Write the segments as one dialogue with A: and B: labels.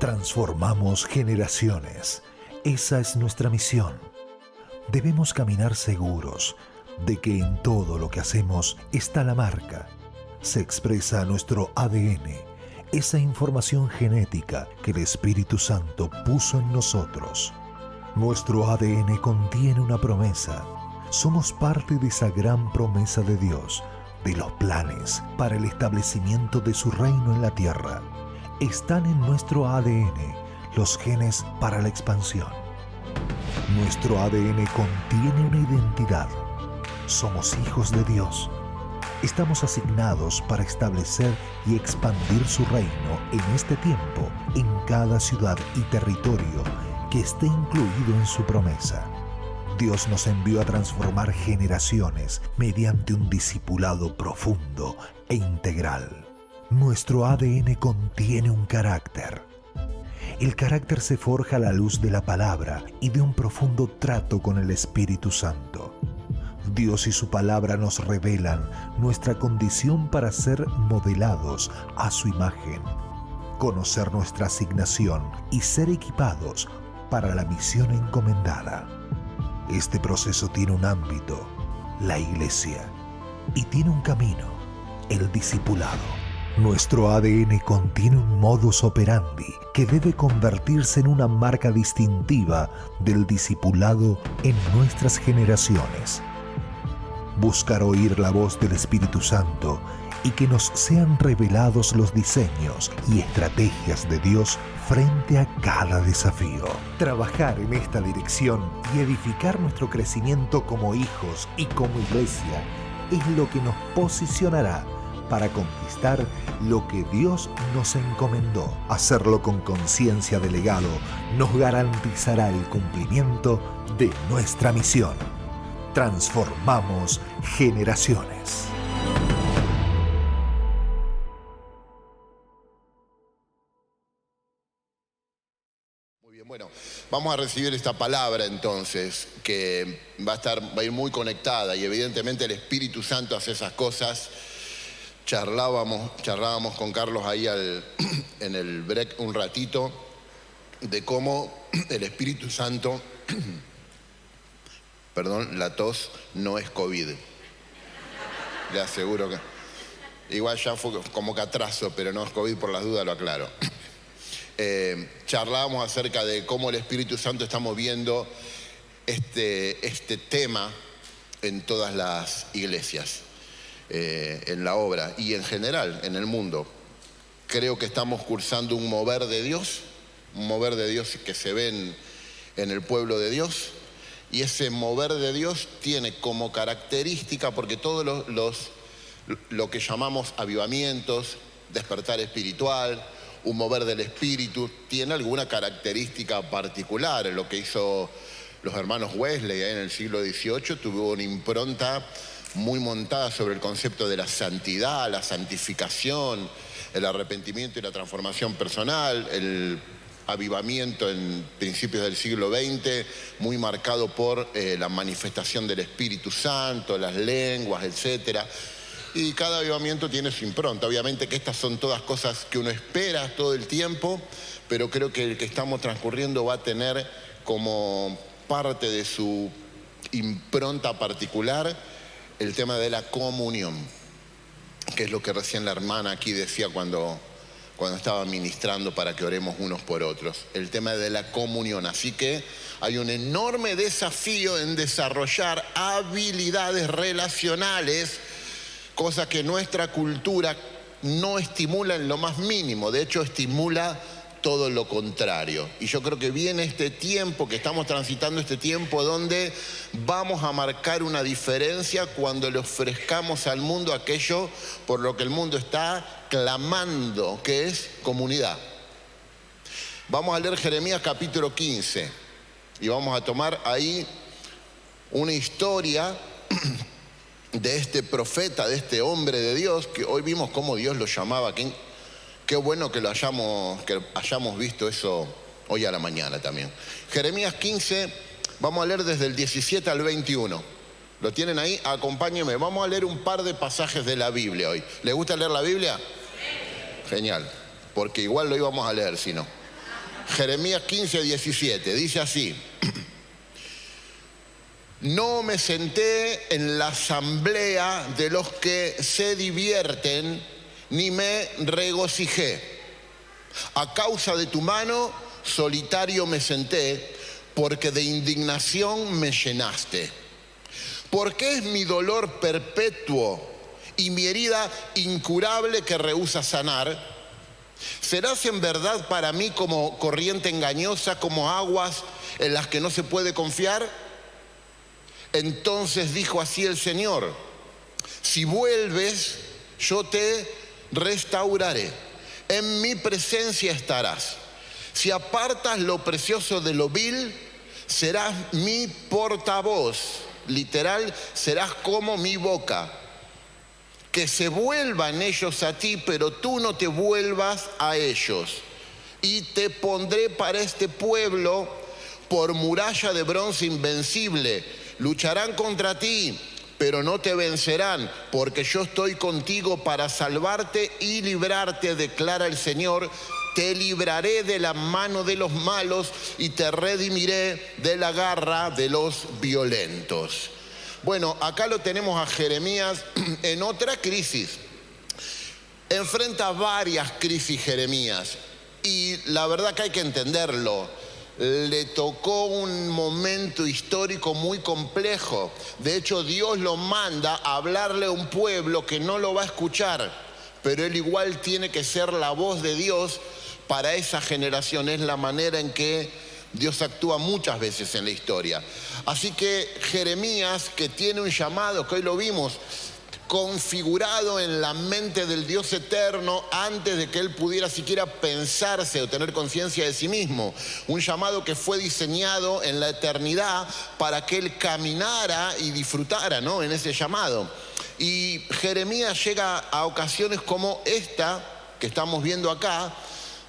A: Transformamos generaciones. Esa es nuestra misión. Debemos caminar seguros de que en todo lo que hacemos está la marca. Se expresa nuestro ADN, esa información genética que el Espíritu Santo puso en nosotros. Nuestro ADN contiene una promesa. Somos parte de esa gran promesa de Dios, de los planes para el establecimiento de su reino en la tierra. Están en nuestro ADN los genes para la expansión. Nuestro ADN contiene una identidad. Somos hijos de Dios. Estamos asignados para establecer y expandir su reino en este tiempo, en cada ciudad y territorio que esté incluido en su promesa. Dios nos envió a transformar generaciones mediante un discipulado profundo e integral. Nuestro ADN contiene un carácter. El carácter se forja a la luz de la palabra y de un profundo trato con el Espíritu Santo. Dios y su palabra nos revelan nuestra condición para ser modelados a su imagen, conocer nuestra asignación y ser equipados para la misión encomendada. Este proceso tiene un ámbito, la iglesia, y tiene un camino, el discipulado. Nuestro ADN contiene un modus operandi que debe convertirse en una marca distintiva del discipulado en nuestras generaciones. Buscar oír la voz del Espíritu Santo y que nos sean revelados los diseños y estrategias de Dios frente a cada desafío. Trabajar en esta dirección y edificar nuestro crecimiento como hijos y como iglesia es lo que nos posicionará para conquistar lo que Dios nos encomendó. Hacerlo con conciencia de legado nos garantizará el cumplimiento de nuestra misión. Transformamos generaciones.
B: Muy bien, bueno, vamos a recibir esta palabra entonces, que va a ir muy conectada, y evidentemente el Espíritu Santo hace esas cosas. Charlábamos con Carlos ahí en el break un ratito de cómo el Espíritu Santo, perdón, la tos no es COVID. Le aseguro que igual ya fue como que atraso, pero no es COVID, por las dudas lo aclaro. Charlábamos acerca de cómo el Espíritu Santo está moviendo este tema en todas las iglesias. En la obra y en general en el mundo. Creo que estamos cursando un mover de Dios que se ve en el pueblo de Dios, y ese mover de Dios tiene como característica, porque todo lo que llamamos avivamientos, despertar espiritual, un mover del Espíritu, tiene alguna característica particular. Lo que hizo los hermanos Wesley en el siglo XVIII tuvo una impronta muy montada sobre el concepto de la santidad, la santificación, el arrepentimiento y la transformación personal. El avivamiento en principios del siglo XX, muy marcado por la manifestación del Espíritu Santo, las lenguas, etc. Y cada avivamiento tiene su impronta. Obviamente que estas son todas cosas que uno espera todo el tiempo, pero creo que el que estamos transcurriendo va a tener como parte de su impronta particular el tema de la comunión, que es lo que recién la hermana aquí decía cuando estaba ministrando para que oremos unos por otros. El tema de la comunión. Así que hay un enorme desafío en desarrollar habilidades relacionales, cosa que nuestra cultura no estimula en lo más mínimo. De hecho, estimula todo lo contrario. Y yo creo que viene este tiempo, que estamos transitando este tiempo donde vamos a marcar una diferencia cuando le ofrezcamos al mundo aquello por lo que el mundo está clamando, que es comunidad. Vamos a leer Jeremías capítulo 15 y vamos a tomar ahí una historia de este profeta, de este hombre de Dios, que hoy vimos cómo Dios lo llamaba. Qué bueno que hayamos visto eso hoy a la mañana también. Jeremías 15, vamos a leer desde el 17 al 21. ¿Lo tienen ahí? Acompáñenme. Vamos a leer un par de pasajes de la Biblia hoy. ¿Les gusta leer la Biblia? Sí. Genial, porque igual lo íbamos a leer si no. Jeremías 15, 17, dice así: no me senté en la asamblea de los que se divierten, ni me regocijé. A causa de tu mano, solitario me senté, porque de indignación me llenaste. Porque es mi dolor perpetuo y mi herida incurable que rehúsa sanar. ¿Serás en verdad para mí como corriente engañosa, como aguas en las que no se puede confiar? Entonces dijo así el Señor: si vuelves, yo te restauraré. En mi presencia estarás. Si apartas lo precioso de lo vil, serás mi portavoz. Literal, serás como mi boca. Que se vuelvan ellos a ti, pero tú no te vuelvas a ellos. Y te pondré para este pueblo por muralla de bronce invencible. Lucharán contra ti, pero no te vencerán, porque yo estoy contigo para salvarte y librarte, declara el Señor. Te libraré de la mano de los malos y te redimiré de la garra de los violentos. Bueno, acá lo tenemos a Jeremías en otra crisis. Enfrenta varias crisis Jeremías y la verdad que hay que entenderlo. Le tocó un momento histórico muy complejo. De hecho, Dios lo manda a hablarle a un pueblo que no lo va a escuchar, pero él igual tiene que ser la voz de Dios para esa generación. Es la manera en que Dios actúa muchas veces en la historia. Así que Jeremías, que tiene un llamado, que hoy lo vimos, configurado en la mente del Dios eterno antes de que él pudiera siquiera pensarse o tener conciencia de sí mismo. Un llamado que fue diseñado en la eternidad para que él caminara y disfrutara, ¿no?, en ese llamado. Y Jeremías llega a ocasiones como esta que estamos viendo acá,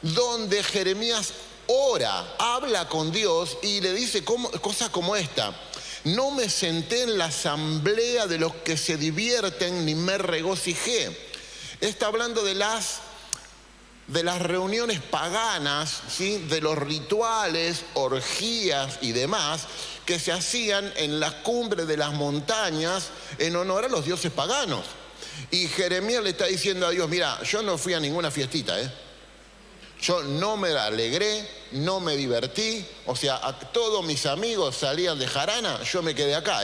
B: donde Jeremías ora, habla con Dios y le dice cosas como esta: no me senté en la asamblea de los que se divierten, ni me regocijé. Está hablando de las reuniones paganas, ¿sí?, de los rituales, orgías y demás que se hacían en las cumbres de las montañas en honor a los dioses paganos. Y Jeremías le está diciendo a Dios: mira, yo no fui a ninguna fiestita, yo no me alegré, no me divertí. O sea, a todos mis amigos salían de jarana, yo me quedé acá,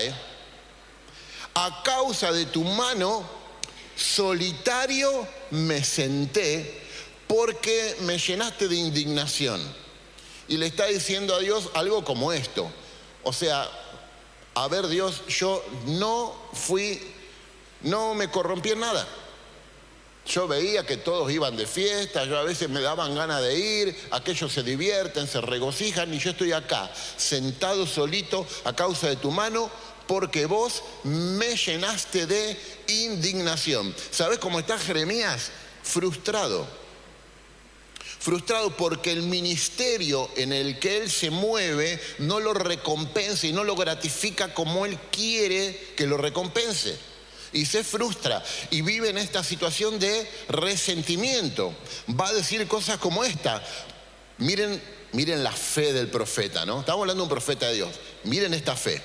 B: A causa de tu mano, solitario me senté, porque me llenaste de indignación. Y le está diciendo a Dios algo como esto. O sea, a ver, Dios, yo no me corrompí en nada. Yo veía que todos iban de fiesta, yo a veces me daban ganas de ir, aquellos se divierten, se regocijan, y yo estoy acá, sentado solito a causa de tu mano, porque vos me llenaste de indignación. ¿Sabés cómo está Jeremías? Frustrado porque el ministerio en el que él se mueve no lo recompensa y no lo gratifica como él quiere que lo recompense. Y se frustra y vive en esta situación de resentimiento. Va a decir cosas como esta. Miren la fe del profeta, ¿no? Estamos hablando de un profeta de Dios. Miren esta fe.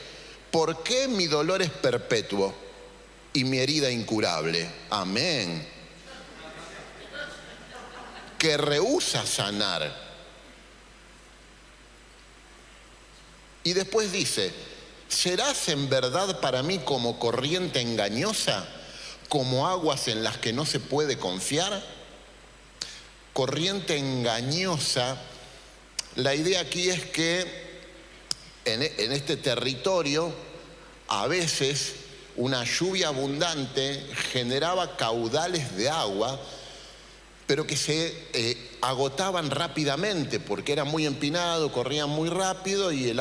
B: ¿Por qué mi dolor es perpetuo y mi herida incurable? Amén. Que rehúsa sanar. Y después dice: ¿serás en verdad para mí como corriente engañosa, como aguas en las que no se puede confiar? Corriente engañosa. La idea aquí es que en este territorio a veces una lluvia abundante generaba caudales de agua, pero que se agotaban rápidamente porque era muy empinado, corrían muy rápido y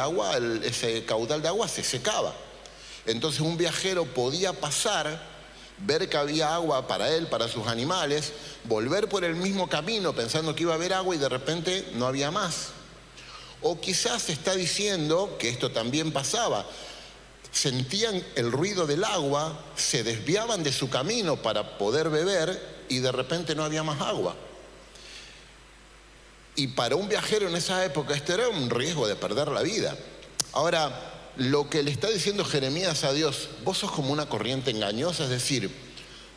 B: ese caudal de agua se secaba. Entonces un viajero podía pasar, ver que había agua para él, para sus animales, volver por el mismo camino pensando que iba a haber agua y de repente no había más. O quizás está diciendo que esto también pasaba. Sentían el ruido del agua, se desviaban de su camino para poder beber y de repente no había más agua. Y para un viajero en esa época esto era un riesgo de perder la vida. Ahora, lo que le está diciendo Jeremías a Dios, vos sos como una corriente engañosa, es decir,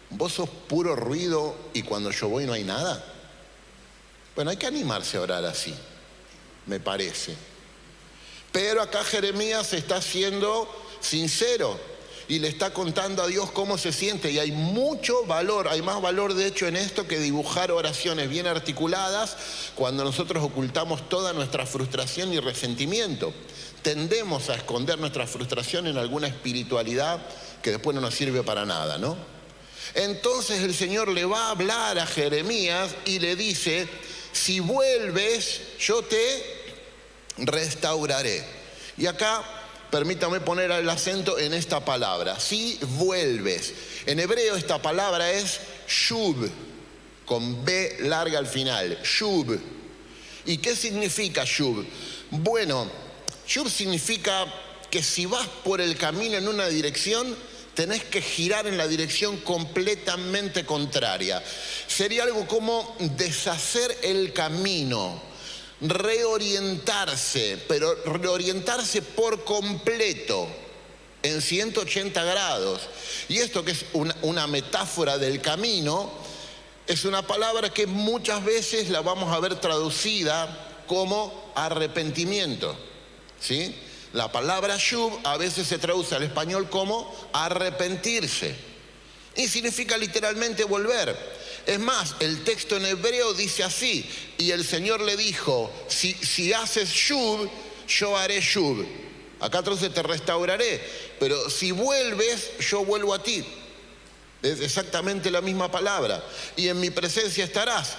B: vos sos puro ruido y cuando yo voy no hay nada. Bueno, hay que animarse a orar así, me parece. Pero acá Jeremías está siendo sincero y le está contando a Dios cómo se siente. Y hay mucho valor, hay más valor de hecho en esto que dibujar oraciones bien articuladas cuando nosotros ocultamos toda nuestra frustración y resentimiento. Tendemos a esconder nuestra frustración en alguna espiritualidad que después no nos sirve para nada, ¿no? Entonces el Señor le va a hablar a Jeremías y le dice, si vuelves, yo te restauraré. Y acá, permítame poner el acento en esta palabra, si vuelves. En hebreo esta palabra es shub, con B larga al final, shub. ¿Y qué significa shub? Bueno, shub significa que si vas por el camino en una dirección, tenés que girar en la dirección completamente contraria. Sería algo como deshacer el camino, reorientarse, pero reorientarse por completo, en 180 grados. Y esto que es una metáfora del camino, es una palabra que muchas veces la vamos a ver traducida como arrepentimiento, ¿sí? La palabra shub a veces se traduce al español como arrepentirse y significa literalmente volver. Es más, el texto en hebreo dice así, y el Señor le dijo, si haces shub, yo haré shub. Acá traduce te restauraré, pero si vuelves, yo vuelvo a ti. Es exactamente la misma palabra. Y en mi presencia estarás,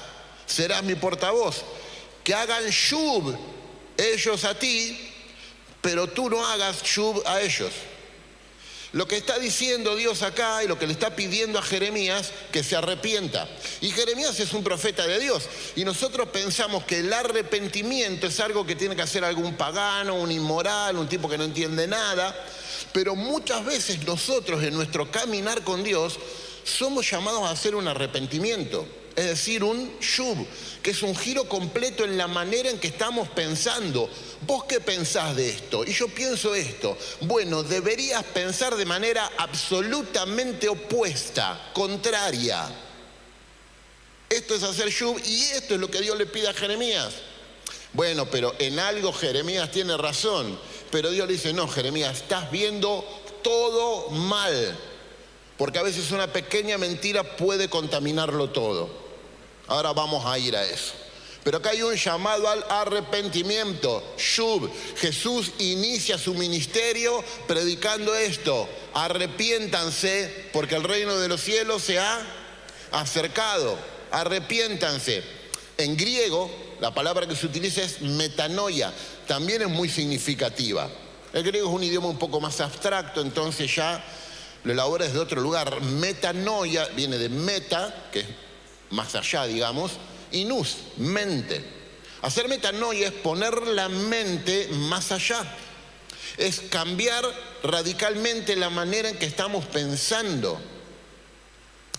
B: serás mi portavoz. Que hagan shub ellos a ti, pero tú no hagas shub a ellos. Lo que está diciendo Dios acá y lo que le está pidiendo a Jeremías, que se arrepienta. Y Jeremías es un profeta de Dios. Y nosotros pensamos que el arrepentimiento es algo que tiene que hacer algún pagano, un inmoral, un tipo que no entiende nada. Pero muchas veces nosotros en nuestro caminar con Dios somos llamados a hacer un arrepentimiento. Es decir, un shub, que es un giro completo en la manera en que estamos pensando. ¿Vos qué pensás de esto? Y yo pienso esto. Bueno, deberías pensar de manera absolutamente opuesta, contraria. Esto es hacer shub y esto es lo que Dios le pide a Jeremías. Bueno, pero en algo Jeremías tiene razón. Pero Dios le dice, no, Jeremías, estás viendo todo mal. Porque a veces una pequeña mentira puede contaminarlo todo. Ahora vamos a ir a eso. Pero acá hay un llamado al arrepentimiento. Shub. Jesús inicia su ministerio predicando esto. Arrepiéntanse porque el reino de los cielos se ha acercado. Arrepiéntanse. En griego, la palabra que se utiliza es metanoia. También es muy significativa. El griego es un idioma un poco más abstracto, entonces ya lo elabora desde otro lugar. Metanoia viene de meta, que es más allá, digamos, y nous, mente. Hacer metanoia es poner la mente más allá. Es cambiar radicalmente la manera en que estamos pensando.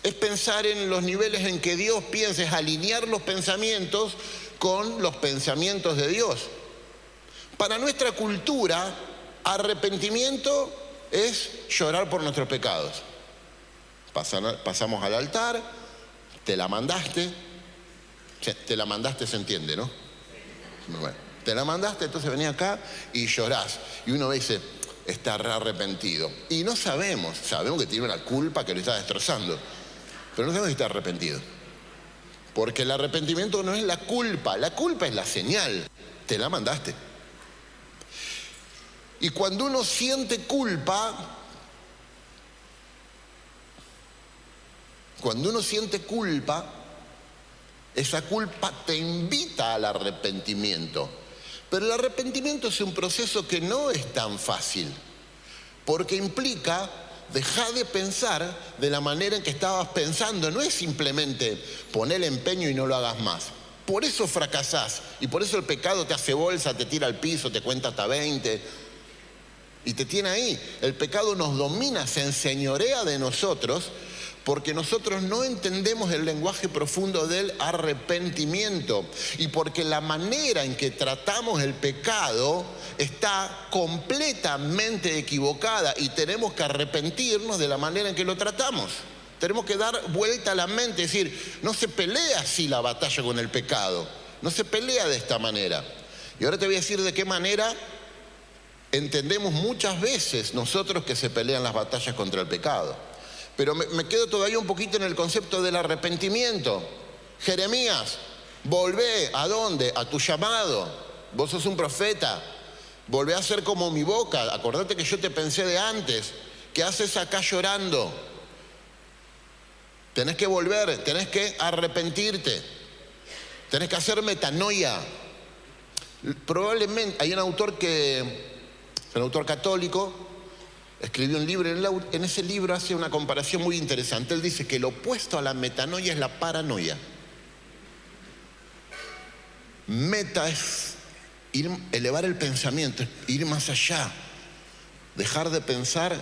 B: Es pensar en los niveles en que Dios piensa, es alinear los pensamientos con los pensamientos de Dios. Para nuestra cultura, arrepentimiento es llorar por nuestros pecados. Pasamos al altar, te la mandaste se entiende, ¿no? Bueno, te la mandaste, entonces venía acá y llorás. Y uno dice, está arrepentido. Y no sabemos que tiene una culpa que lo está destrozando, pero no sabemos si está arrepentido. Porque el arrepentimiento no es la culpa es la señal, te la mandaste. Y cuando uno siente culpa, esa culpa te invita al arrepentimiento. Pero el arrepentimiento es un proceso que no es tan fácil, porque implica dejar de pensar de la manera en que estabas pensando. No es simplemente poner empeño y no lo hagas más. Por eso fracasás y por eso el pecado te hace bolsa, te tira al piso, te cuenta hasta 20 y te tiene ahí. El pecado nos domina, se enseñorea de nosotros porque nosotros no entendemos el lenguaje profundo del arrepentimiento y porque la manera en que tratamos el pecado está completamente equivocada y tenemos que arrepentirnos de la manera en que lo tratamos. Tenemos que dar vuelta a la mente, es decir, no se pelea así la batalla con el pecado, no se pelea de esta manera. Y ahora te voy a decir de qué manera entendemos muchas veces nosotros que se pelean las batallas contra el pecado. Pero me quedo todavía un poquito en el concepto del arrepentimiento. Jeremías, volvé, ¿a dónde? A tu llamado. Vos sos un profeta. Volvé a ser como mi boca. Acordate que yo te pensé de antes. ¿Qué haces acá llorando? Tenés que volver, tenés que arrepentirte. Tenés que hacer metanoia. Probablemente hay un autor católico, escribió un libro, en ese libro hace una comparación muy interesante. Él dice que lo opuesto a la metanoia es la paranoia. Meta es elevar el pensamiento, ir más allá, dejar de pensar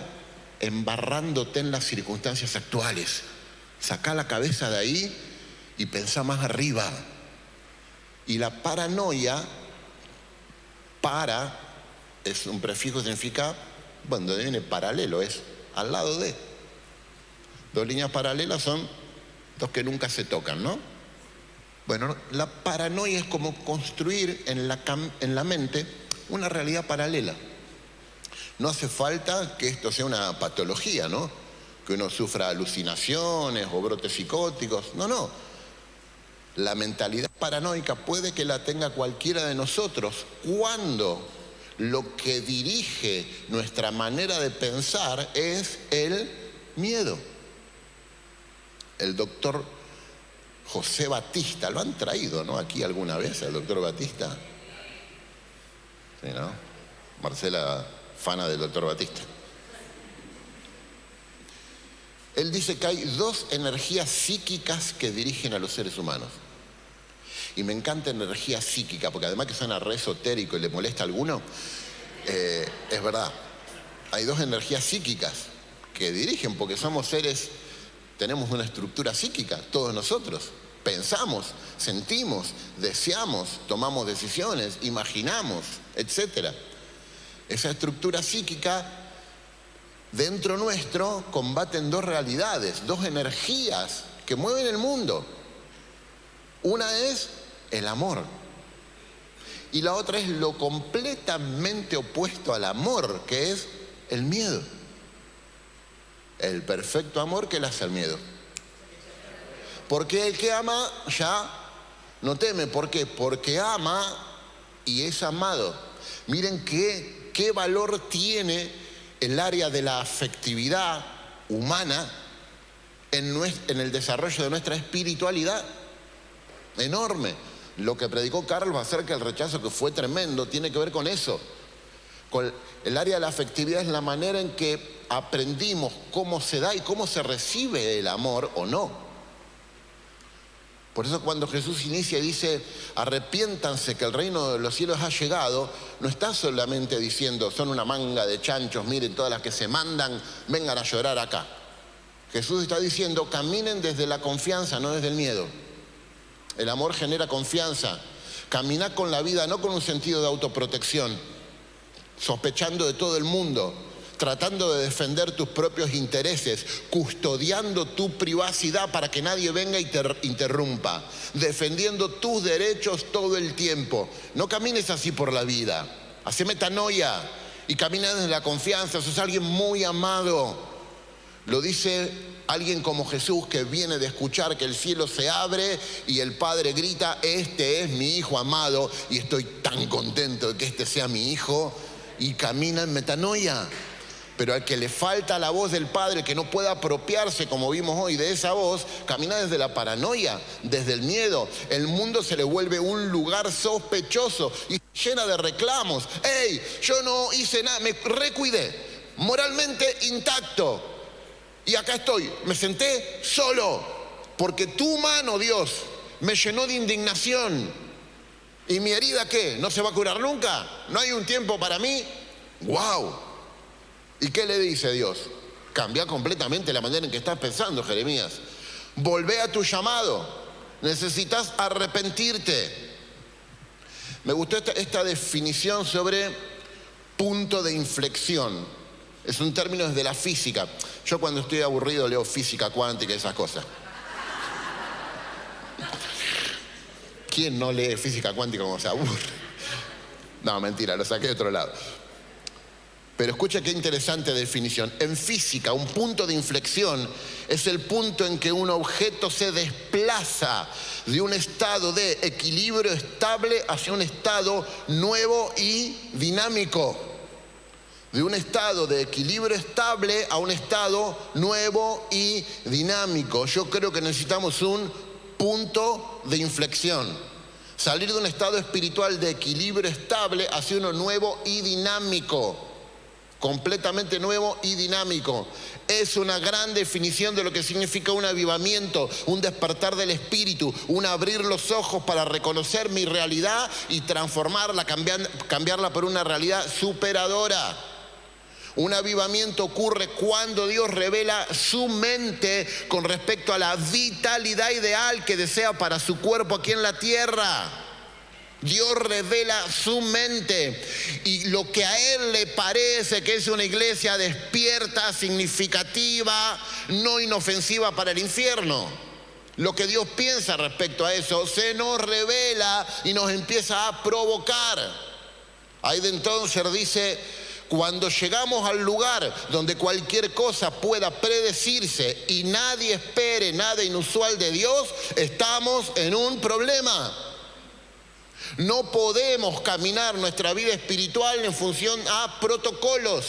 B: embarrándote en las circunstancias actuales. Sacá la cabeza de ahí y pensá más arriba. Y la paranoia, es un prefijo que significa, bueno, donde viene paralelo, es al lado de. Dos líneas paralelas son dos que nunca se tocan, ¿no? Bueno, la paranoia es como construir en la mente una realidad paralela. No hace falta que esto sea una patología, ¿no? Que uno sufra alucinaciones o brotes psicóticos. No. La mentalidad paranoica puede que la tenga cualquiera de nosotros cuando lo que dirige nuestra manera de pensar es el miedo. El doctor José Batista, lo han traído, ¿no? Aquí alguna vez, el doctor Batista. Sí, ¿no? Marcela, fana del doctor Batista. Él dice que hay dos energías psíquicas que dirigen a los seres humanos. Y me encanta energía psíquica, porque además que suena re esotérico y le molesta a alguno, es verdad. Hay dos energías psíquicas que dirigen, porque somos seres, tenemos una estructura psíquica, todos nosotros. Pensamos, sentimos, deseamos, tomamos decisiones, imaginamos, etc. Esa estructura psíquica dentro nuestro combaten dos realidades, dos energías que mueven el mundo. Una es el amor y la otra es lo completamente opuesto al amor, que es el miedo. El perfecto amor que le hace al miedo. Porque el que ama ya no teme. ¿Por qué? Porque ama y es amado. Miren qué valor tiene el área de la afectividad humana en el desarrollo de nuestra espiritualidad. Enorme. Lo que predicó Carlos acerca del rechazo, que fue tremendo, tiene que ver con eso. Con el área de la afectividad es la manera en que aprendimos cómo se da y cómo se recibe el amor o no. Por eso cuando Jesús inicia y dice, arrepiéntanse que el reino de los cielos ha llegado, no está solamente diciendo, son una manga de chanchos, miren todas las que se mandan, vengan a llorar acá. Jesús está diciendo, caminen desde la confianza, no desde el miedo. El amor genera confianza. Camina con la vida, no con un sentido de autoprotección, sospechando de todo el mundo, tratando de defender tus propios intereses, custodiando tu privacidad para que nadie venga y te interrumpa, defendiendo tus derechos todo el tiempo. No camines así por la vida. Hacé metanoia y camina desde la confianza. Sos alguien muy amado. Lo dice alguien como Jesús, que viene de escuchar que el cielo se abre y el Padre grita, este es mi Hijo amado y estoy tan contento de que este sea mi Hijo, y camina en metanoia. Pero al que le falta la voz del Padre, que no pueda apropiarse, como vimos hoy, de esa voz, camina desde la paranoia, desde el miedo. El mundo se le vuelve un lugar sospechoso y llena de reclamos. ¡Ey! Yo no hice nada, me recuidé, moralmente intacto. Y acá estoy, me senté solo, porque tu mano, Dios, me llenó de indignación. ¿Y mi herida qué? ¿No se va a curar nunca? ¿No hay un tiempo para mí? ¡Wow! ¿Y qué le dice Dios? Cambia completamente la manera en que estás pensando, Jeremías. Volvé a tu llamado. Necesitas arrepentirte. Me gustó esta definición sobre punto de inflexión. Es un término desde la física. Yo cuando estoy aburrido leo física cuántica y esas cosas. ¿Quién no lee física cuántica cuando se aburre? No, mentira, lo saqué de otro lado. Pero escucha qué interesante definición. En física, un punto de inflexión es el punto en que un objeto se desplaza de un estado de equilibrio estable hacia un estado nuevo y dinámico. De un estado de equilibrio estable a un estado nuevo y dinámico. Yo creo que necesitamos un punto de inflexión. Salir de un estado espiritual de equilibrio estable hacia uno nuevo y dinámico. Completamente nuevo y dinámico. Es una gran definición de lo que significa un avivamiento, un despertar del espíritu, un abrir los ojos para reconocer mi realidad y transformarla, cambiarla por una realidad superadora. Un avivamiento ocurre cuando Dios revela su mente con respecto a la vitalidad ideal que desea para su cuerpo aquí en la tierra. Dios revela su mente y lo que a Él le parece que es una iglesia despierta, significativa, no inofensiva para el infierno. Lo que Dios piensa respecto a eso se nos revela y nos empieza a provocar. Ahí de entonces dice: cuando llegamos al lugar donde cualquier cosa pueda predecirse y nadie espere nada inusual de Dios, estamos en un problema. No podemos caminar nuestra vida espiritual en función a protocolos.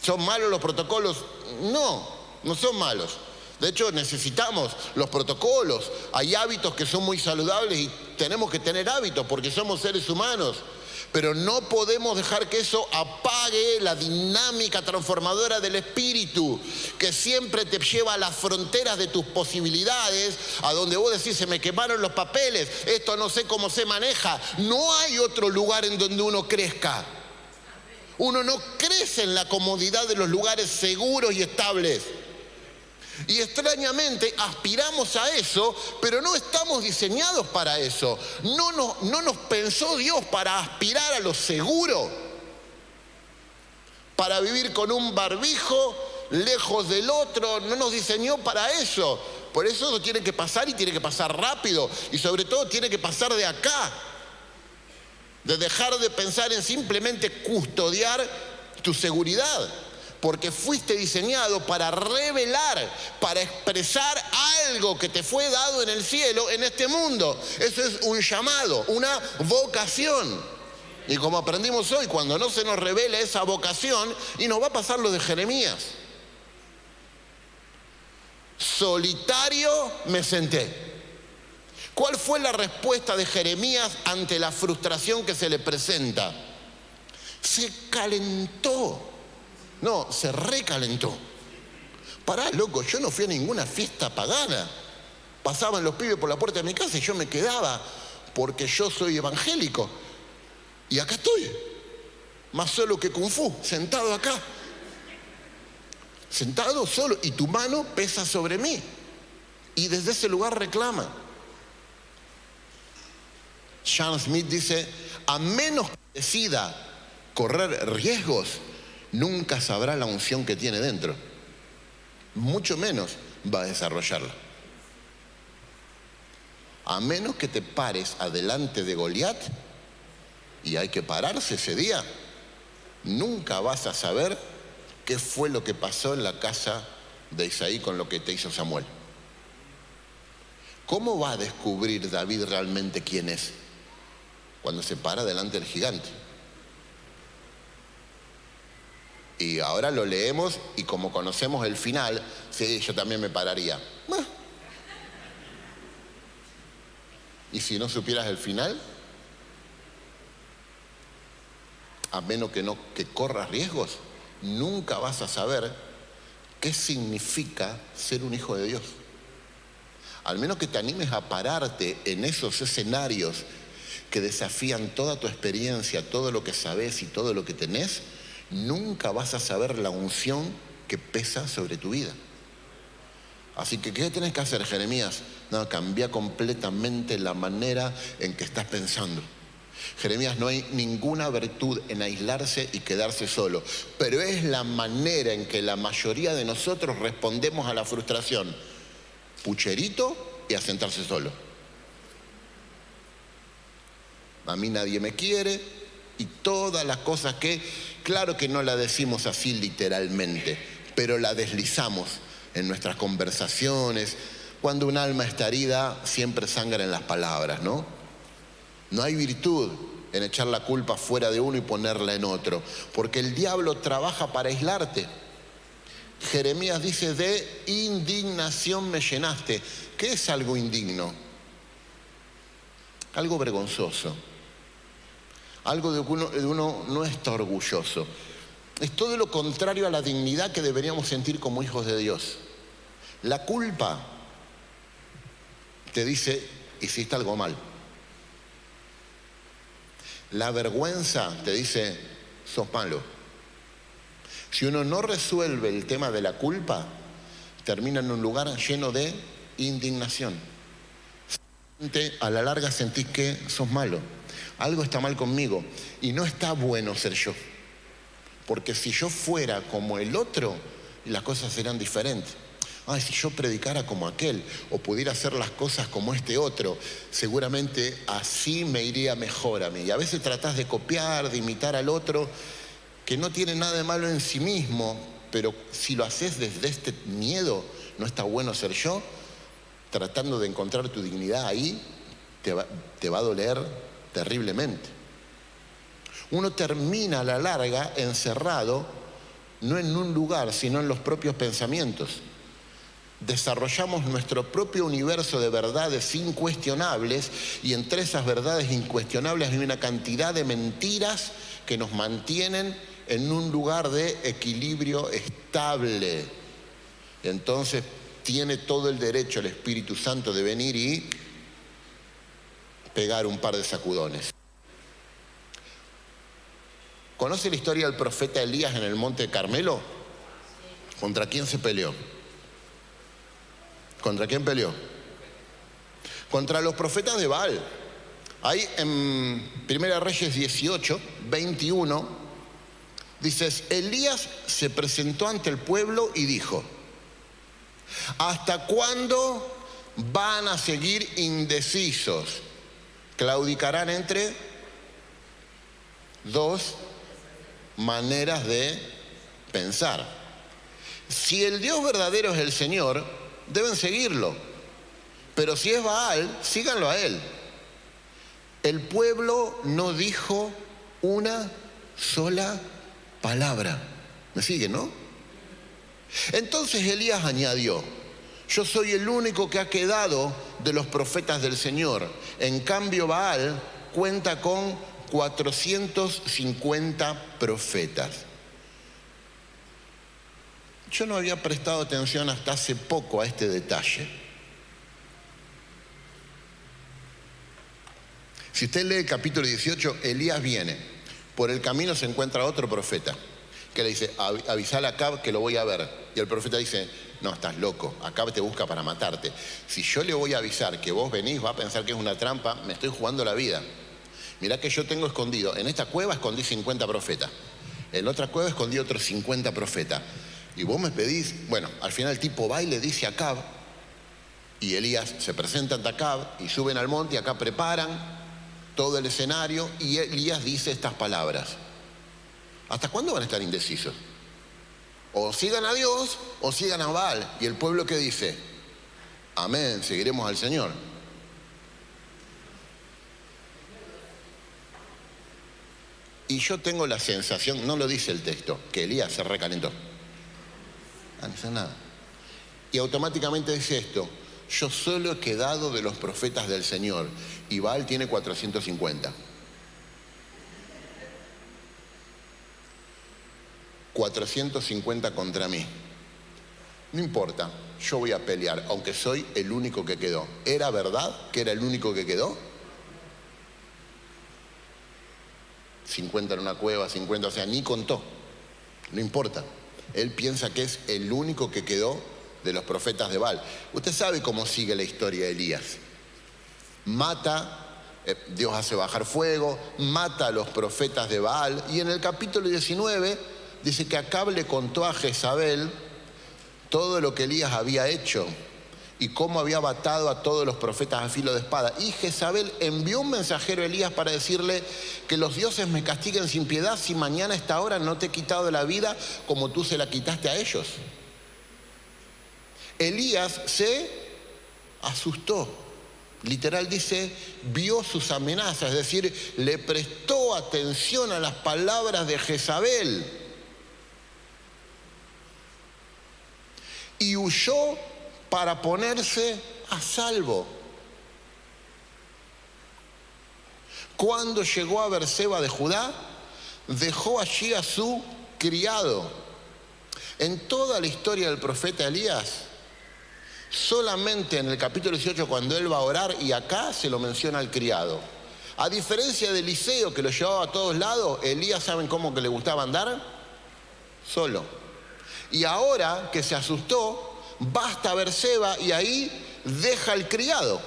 B: ¿Son malos los protocolos? No, no son malos. De hecho, necesitamos los protocolos. Hay hábitos que son muy saludables y tenemos que tener hábitos porque somos seres humanos. Pero no podemos dejar que eso apague la dinámica transformadora del espíritu, que siempre te lleva a las fronteras de tus posibilidades, a donde vos decís: se me quemaron los papeles, esto no sé cómo se maneja. No hay otro lugar en donde uno crezca. Uno no crece en la comodidad de los lugares seguros y estables. Y extrañamente aspiramos a eso, pero no estamos diseñados para eso. No nos pensó Dios para aspirar a lo seguro, para vivir con un barbijo lejos del otro. No nos diseñó para eso. Por eso eso tiene que pasar, y tiene que pasar rápido, y sobre todo tiene que pasar de acá, de dejar de pensar en simplemente custodiar tu seguridad. Porque fuiste diseñado para revelar, para expresar algo que te fue dado en el cielo, en este mundo. Eso es un llamado, una vocación. Y como aprendimos hoy, cuando no se nos revela esa vocación, y nos va a pasar lo de Jeremías. Solitario me senté. ¿Cuál fue la respuesta de Jeremías ante la frustración que se le presenta? Se calentó. No, se recalentó. Pará, loco, yo no fui a ninguna fiesta pagana. Pasaban los pibes por la puerta de mi casa y yo me quedaba porque yo soy evangélico. Y acá estoy, más solo que Kung Fu, sentado acá. Sentado solo, y tu mano pesa sobre mí. Y desde ese lugar reclama. Sean Smith dice: a menos que decida correr riesgos, nunca sabrá la unción que tiene dentro. Mucho menos va a desarrollarla. A menos que te pares adelante de Goliat, y hay que pararse ese día, nunca vas a saber qué fue lo que pasó en la casa de Isaí con lo que te hizo Samuel. ¿Cómo va a descubrir David realmente quién es? Cuando se para delante del gigante. Y ahora lo leemos, y como conocemos el final, sí, yo también me pararía. ¿Y si no supieras el final? A menos que corras riesgos, nunca vas a saber qué significa ser un hijo de Dios. Al menos que te animes a pararte en esos escenarios que desafían toda tu experiencia, todo lo que sabes y todo lo que tenés, nunca vas a saber la unción que pesa sobre tu vida. Así que, ¿qué tenés que hacer, Jeremías? No, cambia completamente la manera en que estás pensando. Jeremías, no hay ninguna virtud en aislarse y quedarse solo, pero es la manera en que la mayoría de nosotros respondemos a la frustración. Pucherito y a sentarse solo. A mí nadie me quiere y todas las cosas que, claro que no la decimos así literalmente, pero la deslizamos en nuestras conversaciones. Cuando un alma está herida, siempre sangra en las palabras, ¿no? No hay virtud en echar la culpa fuera de uno y ponerla en otro, porque el diablo trabaja para aislarte. Jeremías dice, de indignación me llenaste. ¿Qué es algo indigno? Algo vergonzoso. Algo de que uno no está orgulloso. Es todo lo contrario a la dignidad que deberíamos sentir como hijos de Dios. La culpa te dice, hiciste algo mal. La vergüenza te dice, sos malo. Si uno no resuelve el tema de la culpa, termina en un lugar lleno de indignación. A la larga sentís que sos malo. Algo está mal conmigo y no está bueno ser yo. Porque si yo fuera como el otro, las cosas serían diferentes. Ay, si yo predicara como aquel o pudiera hacer las cosas como este otro, seguramente así me iría mejor a mí. Y a veces tratás de copiar, de imitar al otro, que no tiene nada de malo en sí mismo, pero si lo haces desde este miedo, no está bueno ser yo, tratando de encontrar tu dignidad ahí, te va a doler terriblemente. Uno termina a la larga encerrado, no en un lugar, sino en los propios pensamientos. Desarrollamos nuestro propio universo de verdades incuestionables y entre esas verdades incuestionables hay una cantidad de mentiras que nos mantienen en un lugar de equilibrio estable. Entonces tiene todo el derecho el Espíritu Santo de venir y pegar un par de sacudones. ¿Conoce la historia del profeta Elías en el monte Carmelo? ¿Contra quién se peleó? ¿Contra quién peleó? Contra los profetas de Baal. Ahí en 1 Reyes 18, 21, dices, Elías se presentó ante el pueblo y dijo, ¿hasta cuándo van a seguir indecisos? Claudicarán entre dos maneras de pensar. Si el Dios verdadero es el Señor, deben seguirlo. Pero si es Baal, síganlo a él. El pueblo no dijo una sola palabra. ¿Me siguen, no? Entonces Elías añadió, yo soy el único que ha quedado de los profetas del Señor. En cambio, Baal cuenta con 450 profetas. Yo no había prestado atención hasta hace poco a este detalle. Si usted lee el capítulo 18, Elías viene. Por el camino se encuentra otro profeta que le dice, avisale a Acab que lo voy a ver. Y el profeta dice, no, estás loco, Acab te busca para matarte. Si yo le voy a avisar que vos venís, va a pensar que es una trampa, me estoy jugando la vida. Mirá que yo tengo escondido, en esta cueva escondí 50 profetas, en otra cueva escondí otros 50 profetas. Y vos me pedís, bueno, al final el tipo va y le dice a Acab, y Elías se presenta ante Acab, y suben al monte, y acá preparan todo el escenario, y Elías dice estas palabras. ¿Hasta cuándo van a estar indecisos? O sigan a Dios, o sigan a Baal. Y el pueblo que dice, amén, seguiremos al Señor. Y yo tengo la sensación, no lo dice el texto, que Elías se recalentó. No dice nada. Y automáticamente dice esto, yo solo he quedado de los profetas del Señor y Baal tiene 450. 450 contra mí. No importa, yo voy a pelear, aunque soy el único que quedó. ¿Era verdad que era el único que quedó? 50 en una cueva, 50, o sea, ni contó. No importa. Él piensa que es el único que quedó de los profetas de Baal. Usted sabe cómo sigue la historia de Elías. Mata, Dios hace bajar fuego, mata a los profetas de Baal. Y en el capítulo 19 dice que Acab le contó a Jezabel todo lo que Elías había hecho y cómo había matado a todos los profetas a filo de espada. Y Jezabel envió un mensajero a Elías para decirle que los dioses me castiguen sin piedad si mañana a esta hora no te he quitado la vida como tú se la quitaste a ellos. Elías se asustó. Literal dice, vio sus amenazas, es decir, le prestó atención a las palabras de Jezabel. Y huyó para ponerse a salvo. Cuando llegó a Berseba de Judá, dejó allí a su criado. En toda la historia del profeta Elías, solamente en el capítulo 18, cuando él va a orar, y acá se lo menciona al criado. A diferencia de Eliseo, que lo llevaba a todos lados, Elías, ¿saben cómo que le gustaba andar? Solo. Y ahora que se asustó, va hasta Berseba y ahí deja al criado.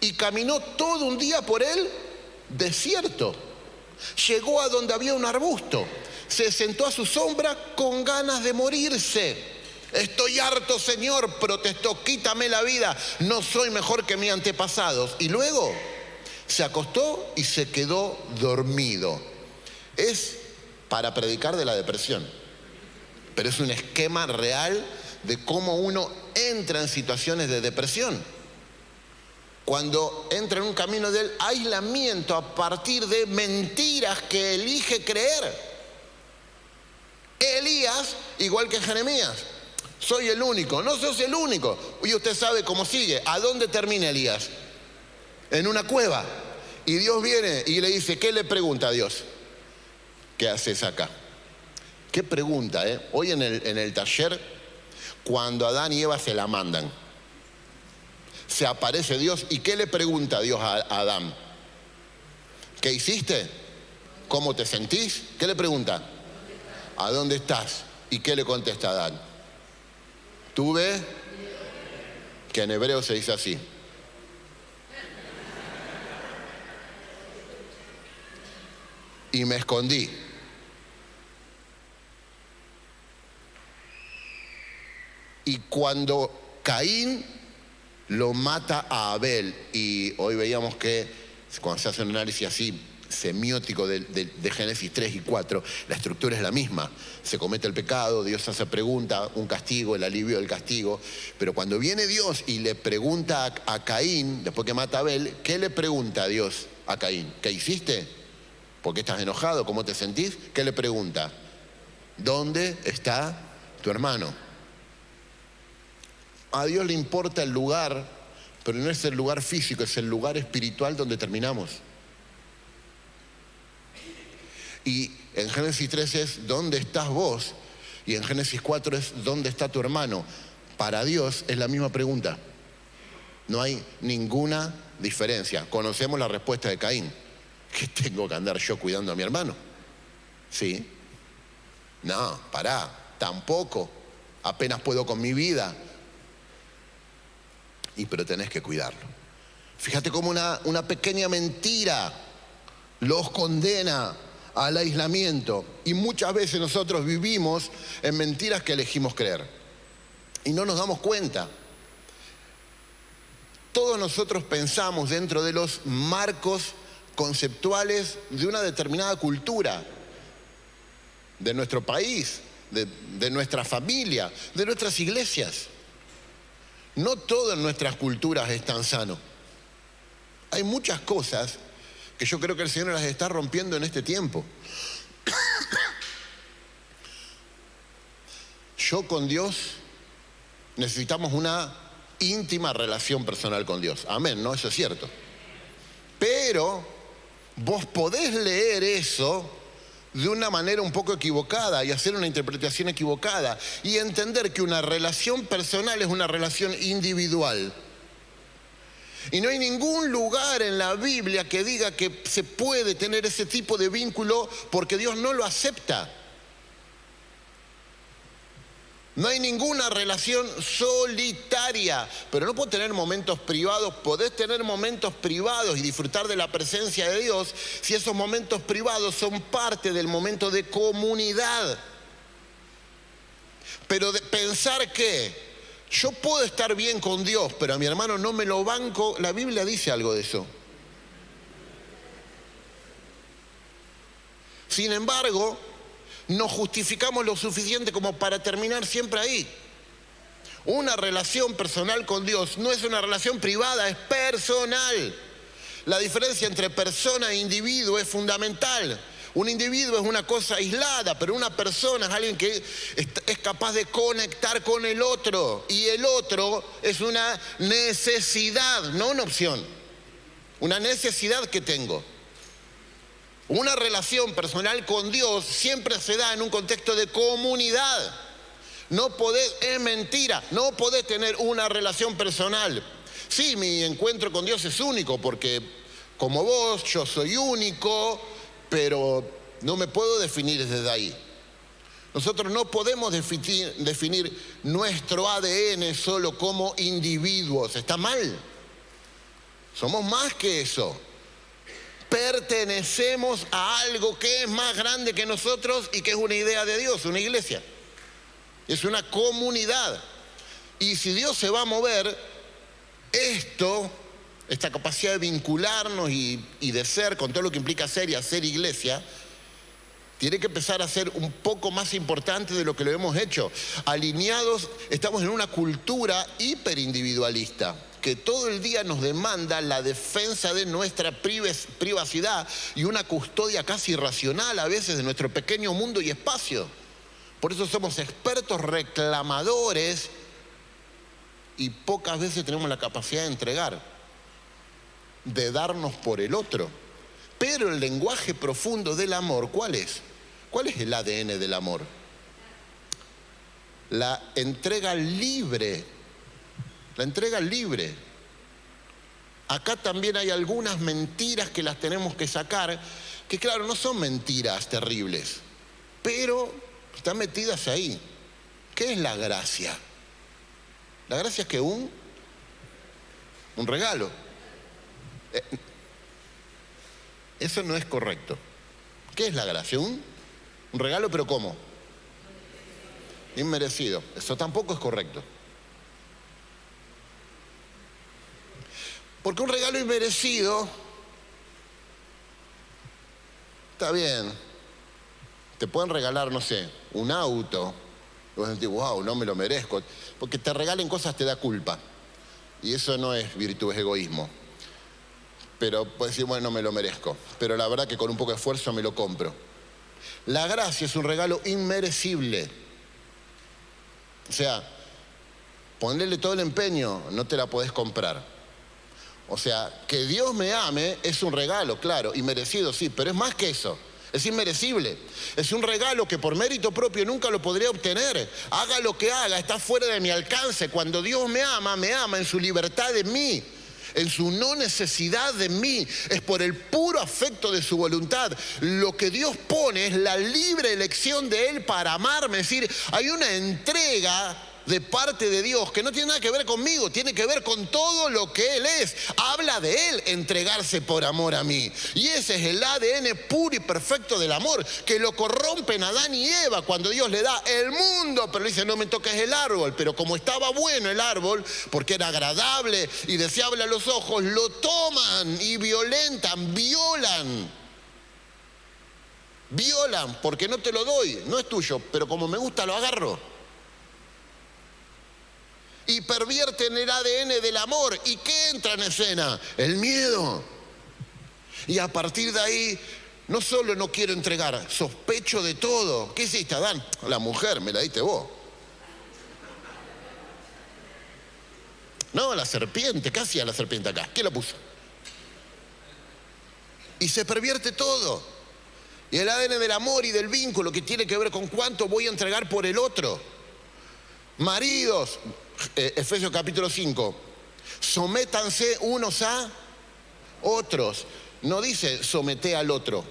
B: Y caminó todo un día por el desierto. Llegó a donde había un arbusto. Se sentó a su sombra con ganas de morirse. Estoy harto, Señor, protestó, quítame la vida, no soy mejor que mis antepasados. Y luego se acostó y se quedó dormido. Es para predicar de la depresión, pero es un esquema real de cómo uno entra en situaciones de depresión. Cuando entra en un camino del aislamiento a partir de mentiras que elige creer. Elías, igual que Jeremías, soy el único. No sos el único. Y usted sabe cómo sigue. ¿A dónde termina Elías? En una cueva. Y Dios viene y le dice, ¿qué le pregunta a Dios? ¿Qué haces acá? ¿Qué pregunta, eh? Hoy en el taller, cuando Adán y Eva se la mandan, se aparece Dios y ¿qué le pregunta Dios a Adán? ¿Qué hiciste? ¿Cómo te sentís? ¿Qué le pregunta? ¿A dónde estás? ¿Y qué le contesta Adán? Tuve, que en hebreo se dice así. Y me escondí. Y cuando Caín lo mata a Abel, y hoy veíamos que cuando se hace un análisis así semiótico de Génesis 3 y 4, la estructura es la misma. Se comete el pecado, Dios hace pregunta, un castigo, el alivio del castigo. Pero cuando viene Dios y le pregunta a Caín, después que mata a Abel, ¿qué le pregunta a Dios a Caín? ¿Qué hiciste? ¿Por qué estás enojado? ¿Cómo te sentís? ¿Qué le pregunta? ¿Dónde está tu hermano? A Dios le importa el lugar, pero no es el lugar físico, es el lugar espiritual donde terminamos. Y en Génesis 3 es ¿dónde estás vos? Y en Génesis 4 es ¿dónde está tu hermano? Para Dios es la misma pregunta. No hay ninguna diferencia. Conocemos la respuesta de Caín. ¿Qué tengo que andar yo cuidando a mi hermano? ¿Sí? No, pará, tampoco. Apenas puedo con mi vida. Pero tenés que cuidarlo. Fíjate cómo una pequeña mentira los condena al aislamiento. Y muchas veces nosotros vivimos en mentiras que elegimos creer. Y no nos damos cuenta. Todos nosotros pensamos dentro de los marcos conceptuales de una determinada cultura, de nuestro país, de nuestra familia, de nuestras iglesias. No todo en nuestras culturas es tan sano. Hay muchas cosas que yo creo que el Señor las está rompiendo en este tiempo. Yo con Dios necesitamos una íntima relación personal con Dios. Amén, ¿no? Eso es cierto. Pero vos podés leer eso de una manera un poco equivocada y hacer una interpretación equivocada y entender que una relación personal es una relación individual. Y no hay ningún lugar en la Biblia que diga que se puede tener ese tipo de vínculo porque Dios no lo acepta. No hay ninguna relación solitaria, pero no puedo tener momentos privados. Podés tener momentos privados y disfrutar de la presencia de Dios si esos momentos privados son parte del momento de comunidad. Pero de pensar que yo puedo estar bien con Dios, pero a mi hermano no me lo banco, la Biblia dice algo de eso. Sin embargo, nos justificamos lo suficiente como para terminar siempre ahí. Una relación personal con Dios no es una relación privada, es personal. La diferencia entre persona e individuo es fundamental. Un individuo es una cosa aislada, pero una persona es alguien que es capaz de conectar con el otro. Y el otro es una necesidad, no una opción. Una necesidad que tengo. Una relación personal con Dios siempre se da en un contexto de comunidad. No podés, es mentira, no podés tener una relación personal. Sí, mi encuentro con Dios es único porque como vos yo soy único, pero no me puedo definir desde ahí. Nosotros no podemos definir nuestro ADN solo como individuos. Está mal. Somos más que eso. Pertenecemos a algo que es más grande que nosotros y que es una idea de Dios, una iglesia. Es una comunidad. Y si Dios se va a mover, esta capacidad de vincularnos y de ser, con todo lo que implica ser y hacer iglesia, tiene que empezar a ser un poco más importante de lo que lo hemos hecho. Alineados, estamos en una cultura hiperindividualista que todo el día nos demanda la defensa de nuestra privacidad y una custodia casi irracional a veces de nuestro pequeño mundo y espacio. Por eso somos expertos reclamadores y pocas veces tenemos la capacidad de entregar, de darnos por el otro. Pero el lenguaje profundo del amor, ¿cuál es? ¿Cuál es el ADN del amor? La entrega libre. La entrega libre. Acá también hay algunas mentiras que las tenemos que sacar, que claro, no son mentiras terribles, pero están metidas ahí. ¿Qué es la gracia? La gracia es que un regalo. Eso no es correcto. ¿Qué es la gracia? Un regalo, pero ¿cómo? Inmerecido. Eso tampoco es correcto. Porque un regalo inmerecido, está bien, te pueden regalar, no sé, un auto, y vos decís, wow, no me lo merezco, porque te regalen cosas te da culpa, y eso no es virtud, es egoísmo. Pero puedes decir, bueno, no me lo merezco, pero la verdad que con un poco de esfuerzo me lo compro. La gracia es un regalo inmerecible. O sea, ponle todo el empeño, no te la podés comprar. O sea, que Dios me ame es un regalo, claro, y merecido, sí, pero es más que eso. Es inmerecible. Es un regalo que por mérito propio nunca lo podría obtener. Haga lo que haga, está fuera de mi alcance. Cuando Dios me ama en su libertad de mí, en su no necesidad de mí. Es por el puro afecto de su voluntad. Lo que Dios pone es la libre elección de Él para amarme. Es decir, hay una entrega de parte de Dios que no tiene nada que ver conmigo, tiene que ver con todo lo que Él es. Habla de Él entregarse por amor a mí. Y ese es el ADN puro y perfecto del amor, que lo corrompen Adán y Eva cuando Dios le da el mundo, pero le dice, no me toques el árbol. Pero como estaba bueno el árbol, porque era agradable y deseable a los ojos, lo toman y violentan, violan, porque no te lo doy, no es tuyo, pero como me gusta lo agarro. Y pervierten el ADN del amor. ¿Y qué entra en escena? El miedo. Y a partir de ahí, no solo no quiero entregar, sospecho de todo. ¿Qué hiciste, Adán? La mujer, me la diste vos. No, la serpiente. ¿Qué hacía la serpiente acá? ¿Quién la puso? Y se pervierte todo. Y el ADN del amor y del vínculo que tiene que ver con cuánto voy a entregar por el otro. Maridos, Efesios capítulo 5, sométanse unos a otros. No dice somete al otro.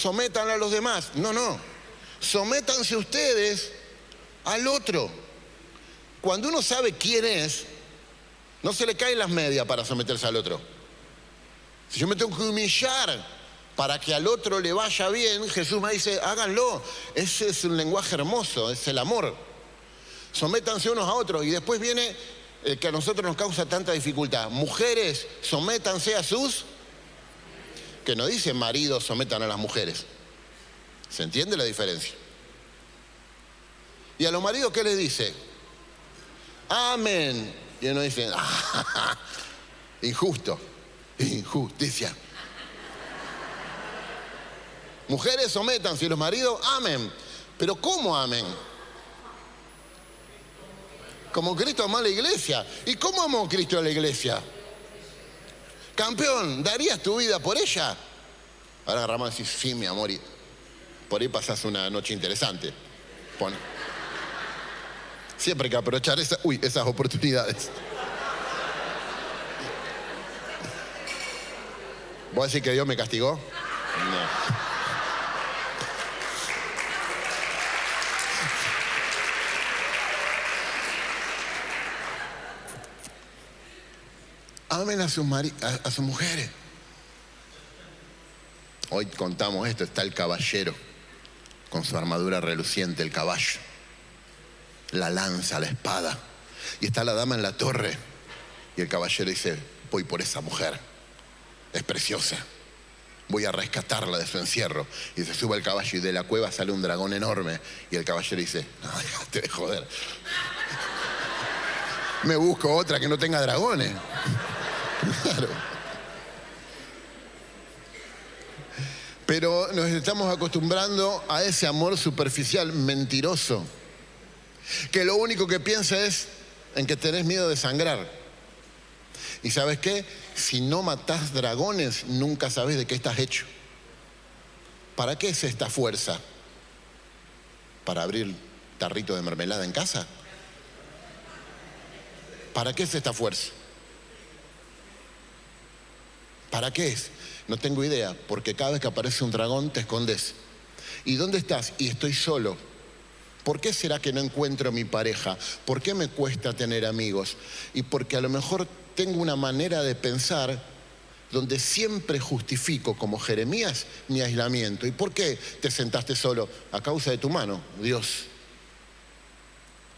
B: sometan a los demás. No. Sométanse ustedes al otro. Cuando uno sabe quién es, no se le caen las medias para someterse al otro. Si yo me tengo que humillar para que al otro le vaya bien, Jesús me dice, háganlo. Ese es un lenguaje hermoso, es el amor. Sométanse unos a otros. Y después viene el que a nosotros nos causa tanta dificultad. Mujeres, sométanse a sus... Que no dice maridos sometan a las mujeres. ¿Se entiende la diferencia? Y a los maridos, ¿qué les dice? Amén. Y uno dice, injusto, injusticia. Mujeres, sométanse, y los maridos, amén. Pero ¿cómo amén? Como Cristo amó a la iglesia. ¿Y cómo amó Cristo a la iglesia? Campeón, ¿darías tu vida por ella? Ahora agarramos y decimos, sí, mi amor, y por ahí pasás una noche interesante. Pone. Siempre hay que aprovechar esas oportunidades. ¿Vos decís que Dios me castigó? No. Amen a sus mujeres. Hoy contamos esto, está el caballero con su armadura reluciente, el caballo, la lanza, la espada, y está la dama en la torre, y el caballero dice, voy por esa mujer, es preciosa, voy a rescatarla de su encierro. Y se sube el caballo y de la cueva sale un dragón enorme, y el caballero dice, no, déjate de joder, me busco otra que no tenga dragones. Claro. Pero nos estamos acostumbrando a ese amor superficial, mentiroso, que lo único que piensa es en que tenés miedo de sangrar. ¿Y sabes qué? Si no matás dragones, nunca sabés de qué estás hecho. ¿Para qué es esta fuerza? ¿Para abrir tarrito de mermelada en casa? ¿Para qué es esta fuerza? ¿Para qué es? No tengo idea, porque cada vez que aparece un dragón te escondes. ¿Y dónde estás? Y estoy solo. ¿Por qué será que no encuentro a mi pareja? ¿Por qué me cuesta tener amigos? Y porque a lo mejor tengo una manera de pensar donde siempre justifico, como Jeremías, mi aislamiento. ¿Y por qué te sentaste solo? A causa de tu mano, Dios.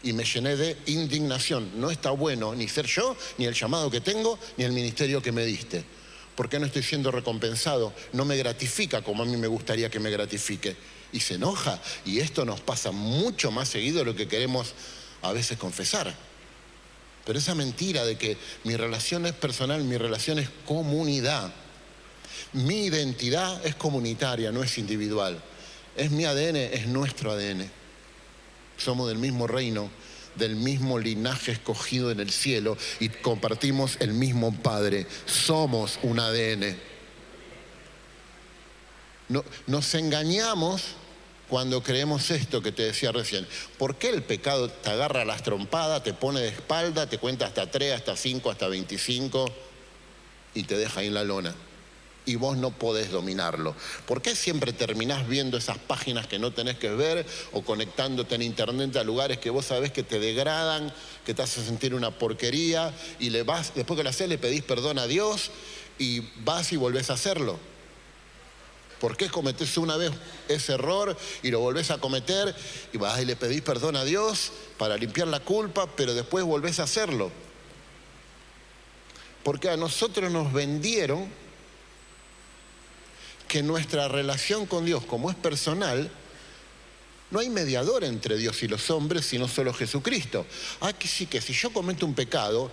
B: Y me llené de indignación. No está bueno ni ser yo, ni el llamado que tengo, ni el ministerio que me diste. ¿Por qué no estoy siendo recompensado? No me gratifica como a mí me gustaría que me gratifique. Y se enoja. Y esto nos pasa mucho más seguido de lo que queremos a veces confesar. Pero esa mentira de que mi relación es personal, mi relación es comunidad. Mi identidad es comunitaria, no es individual. Es mi ADN, es nuestro ADN. Somos del mismo reino, del mismo linaje escogido en el cielo y compartimos el mismo Padre. Somos un ADN. Nos engañamos cuando creemos esto que te decía recién. ¿Por qué el pecado te agarra a las trompadas, te pone de espalda, te cuenta hasta 3, hasta 5, hasta 25 y te deja ahí en la lona? Y vos no podés dominarlo. ¿Por qué siempre terminás viendo esas páginas que no tenés que ver o conectándote en internet a lugares que vos sabés que te degradan, que te hacen sentir una porquería y después que lo haces le pedís perdón a Dios y vas y volvés a hacerlo? ¿Por qué cometés una vez ese error y lo volvés a cometer y vas y le pedís perdón a Dios para limpiar la culpa, pero después volvés a hacerlo? Porque a nosotros nos vendieron que nuestra relación con Dios, como es personal, no hay mediador entre Dios y los hombres, sino solo Jesucristo. Que sí, que si yo cometo un pecado,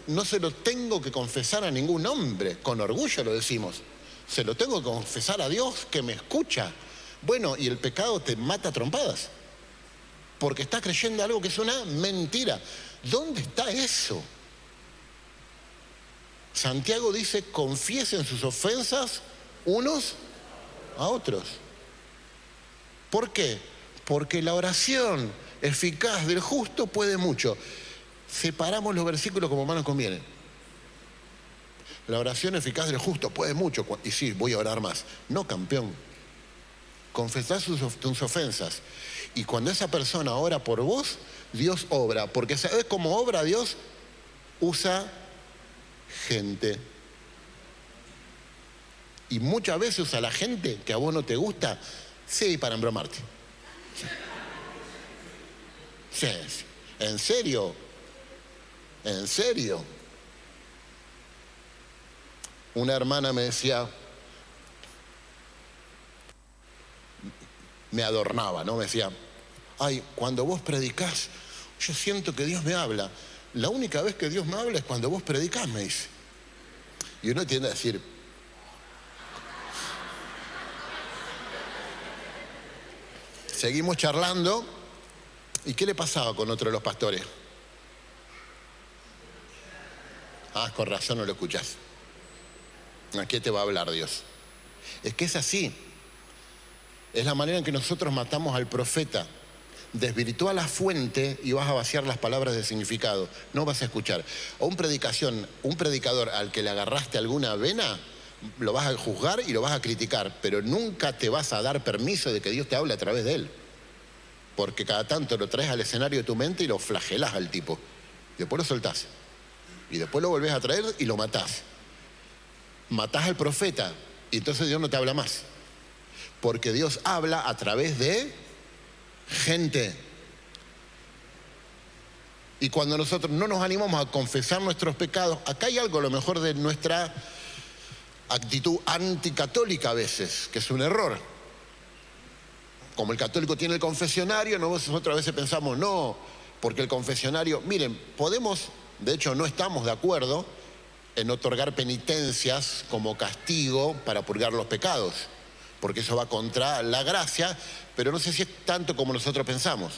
B: no se lo tengo que confesar a ningún hombre, con orgullo lo decimos. Se lo tengo que confesar a Dios que me escucha. Bueno, y el pecado te mata a trompadas, porque estás creyendo algo que es una mentira. ¿Dónde está eso? Santiago dice, confiesen sus ofensas unos a otros. ¿Por qué? Porque la oración eficaz del justo puede mucho. Separamos los versículos como más nos conviene. La oración eficaz del justo puede mucho. Y sí, voy a orar más. No, campeón. Confesás tus ofensas. Y cuando esa persona ora por vos, Dios obra. Porque ¿sabés cómo obra Dios? Usa gente. Y muchas veces usa la gente que a vos no te gusta, sí, para embromarte. Sí, sí. ¿En serio? ¿En serio? Una hermana me decía, me adornaba, ¿no? Me decía, ay, cuando vos predicás, yo siento que Dios me habla. La única vez que Dios me habla es cuando vos predicás, me dice. Y uno tiende a decir, seguimos charlando. ¿Y qué le pasaba con otro de los pastores? Ah, con razón no lo escuchás. ¿A qué te va a hablar Dios? Es que es así. Es la manera en que nosotros matamos al profeta. Desvirtúa la fuente y vas a vaciar las palabras de significado. No vas a escuchar. O un predicador al que le agarraste alguna vena, lo vas a juzgar y lo vas a criticar, pero nunca te vas a dar permiso de que Dios te hable a través de él. Porque cada tanto lo traes al escenario de tu mente y lo flagelás al tipo. Después lo soltás. Y después lo volvés a traer y lo matás. Matás al profeta y entonces Dios no te habla más. Porque Dios habla a través de gente. Y cuando nosotros no nos animamos a confesar nuestros pecados, acá hay algo a lo mejor de nuestra actitud anticatólica a veces, que es un error. Como el católico tiene el confesionario, nosotros a veces pensamos, no, porque el confesionario, miren, podemos, de hecho no estamos de acuerdo en otorgar penitencias como castigo para purgar los pecados, porque eso va contra la gracia, pero no sé si es tanto como nosotros pensamos.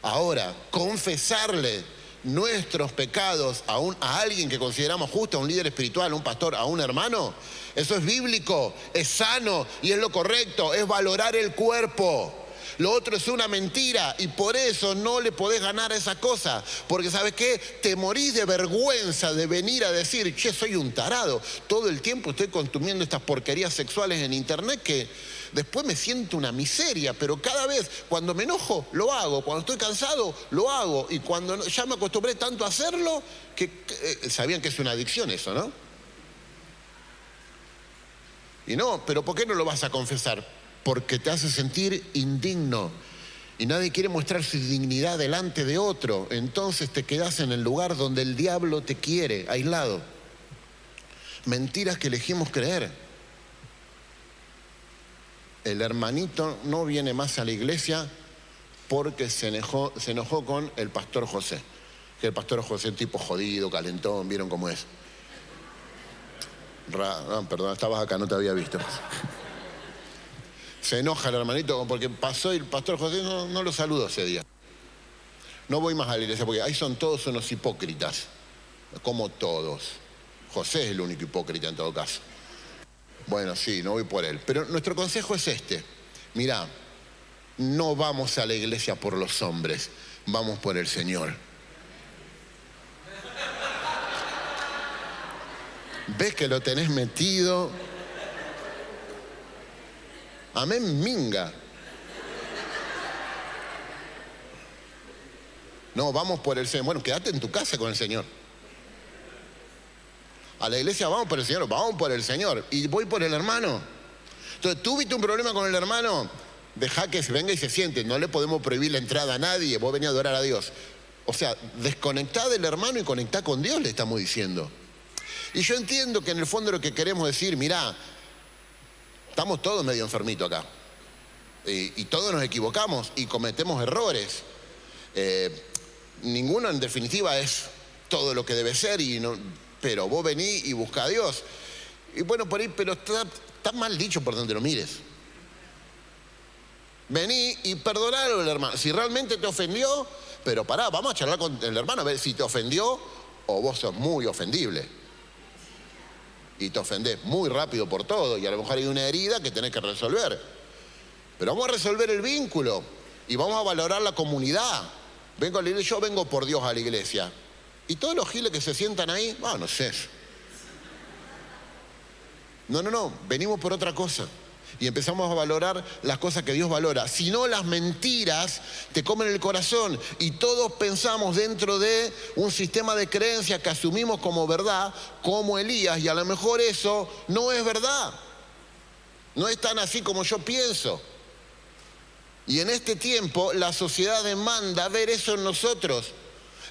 B: Ahora, confesarle nuestros pecados a alguien que consideramos justo, a un líder espiritual, a un pastor, a un hermano, eso es bíblico, es sano y es lo correcto, es valorar el cuerpo. Lo otro es una mentira y por eso no le podés ganar a esa cosa. Porque ¿sabes qué? Te morís de vergüenza de venir a decir, che, soy un tarado. Todo el tiempo estoy consumiendo estas porquerías sexuales en internet que después me siento una miseria. Pero cada vez, cuando me enojo, lo hago. Cuando estoy cansado, lo hago. Y cuando ya me acostumbré tanto a hacerlo, que sabían que es una adicción eso, ¿no? Y no, pero ¿por qué no lo vas a confesar? Porque te hace sentir indigno y nadie quiere mostrar su dignidad delante de otro. Entonces te quedas en el lugar donde el diablo te quiere, aislado. Mentiras que elegimos creer. El hermanito no viene más a la iglesia porque se enojó con el pastor José. Que el pastor José es un tipo jodido, calentón, ¿vieron cómo es? Perdón, estabas acá, no te había visto. Se enoja el hermanito porque pasó y el pastor José no lo saludó ese día. No voy más a la iglesia porque ahí son todos unos hipócritas, como todos. José es el único hipócrita en todo caso. Bueno, sí, no voy por él. Pero nuestro consejo es este. Mirá, no vamos a la iglesia por los hombres, vamos por el Señor. ¿Ves que lo tenés metido? Amén, minga. No, vamos por el Señor. Bueno, quédate en tu casa con el Señor. A la iglesia vamos por el Señor, vamos por el Señor. Y voy por el hermano. Entonces, ¿tú viste un problema con el hermano? Deja que se venga y se siente. No le podemos prohibir la entrada a nadie. Vos venís a adorar a Dios. O sea, desconectá del hermano y conectá con Dios, le estamos diciendo. Y yo entiendo que en el fondo lo que queremos decir, mirá, estamos todos medio enfermitos acá. Y todos nos equivocamos y cometemos errores. Ninguno en definitiva es todo lo que debe ser, pero vos venís y buscá a Dios. Y bueno, por ahí, pero está mal dicho por donde lo mires. Vení y perdonalo al hermano. Si realmente te ofendió, pero pará, vamos a charlar con el hermano a ver si te ofendió o vos sos muy ofendible. Y te ofendés muy rápido por todo y a lo mejor hay una herida que tenés que resolver. Pero vamos a resolver el vínculo y vamos a valorar la comunidad. Vengo a la iglesia, yo vengo por Dios a la iglesia. Y todos los giles que se sientan ahí, no sé. No, venimos por otra cosa. Y empezamos a valorar las cosas que Dios valora. Si no, las mentiras te comen el corazón y todos pensamos dentro de un sistema de creencias que asumimos como verdad, como Elías, y a lo mejor eso no es verdad. No es tan así como yo pienso. Y en este tiempo la sociedad demanda ver eso en nosotros.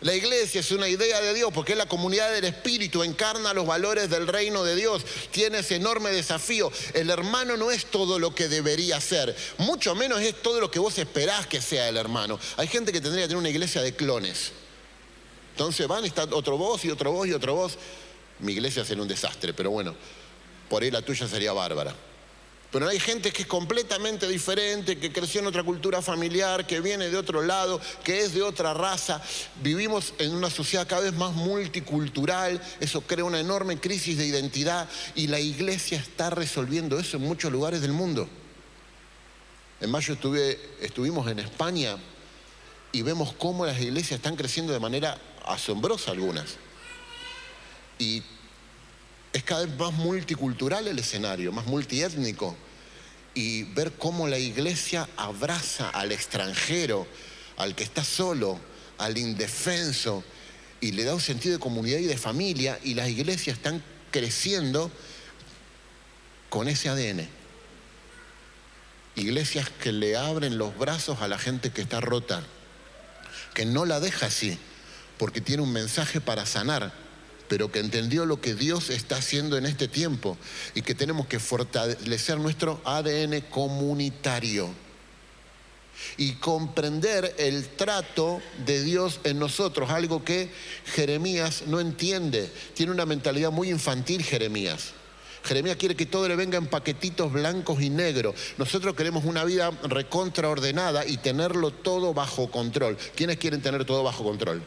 B: La iglesia es una idea de Dios porque es la comunidad del Espíritu, encarna los valores del reino de Dios, tiene ese enorme desafío. El hermano no es todo lo que debería ser, mucho menos es todo lo que vos esperás que sea el hermano. Hay gente que tendría que tener una iglesia de clones. Entonces van y está otro vos y otro vos y otro vos. Mi iglesia sería un desastre, pero bueno, por ahí la tuya sería bárbara. Pero hay gente que es completamente diferente, que creció en otra cultura familiar, que viene de otro lado, que es de otra raza. Vivimos en una sociedad cada vez más multicultural, eso crea una enorme crisis de identidad y la iglesia está resolviendo eso en muchos lugares del mundo. En mayo estuvimos en España y vemos cómo las iglesias están creciendo de manera asombrosa algunas. Y es cada vez más multicultural el escenario, más multiétnico. Y ver cómo la iglesia abraza al extranjero, al que está solo, al indefenso, y le da un sentido de comunidad y de familia, y las iglesias están creciendo con ese ADN. Iglesias que le abren los brazos a la gente que está rota, que no la deja así, porque tiene un mensaje para sanar, pero que entendió lo que Dios está haciendo en este tiempo y que tenemos que fortalecer nuestro ADN comunitario y comprender el trato de Dios en nosotros, algo que Jeremías no entiende. Tiene una mentalidad muy infantil Jeremías. Jeremías quiere que todo le venga en paquetitos blancos y negros. Nosotros queremos una vida recontraordenada y tenerlo todo bajo control. ¿Quiénes quieren tener todo bajo control?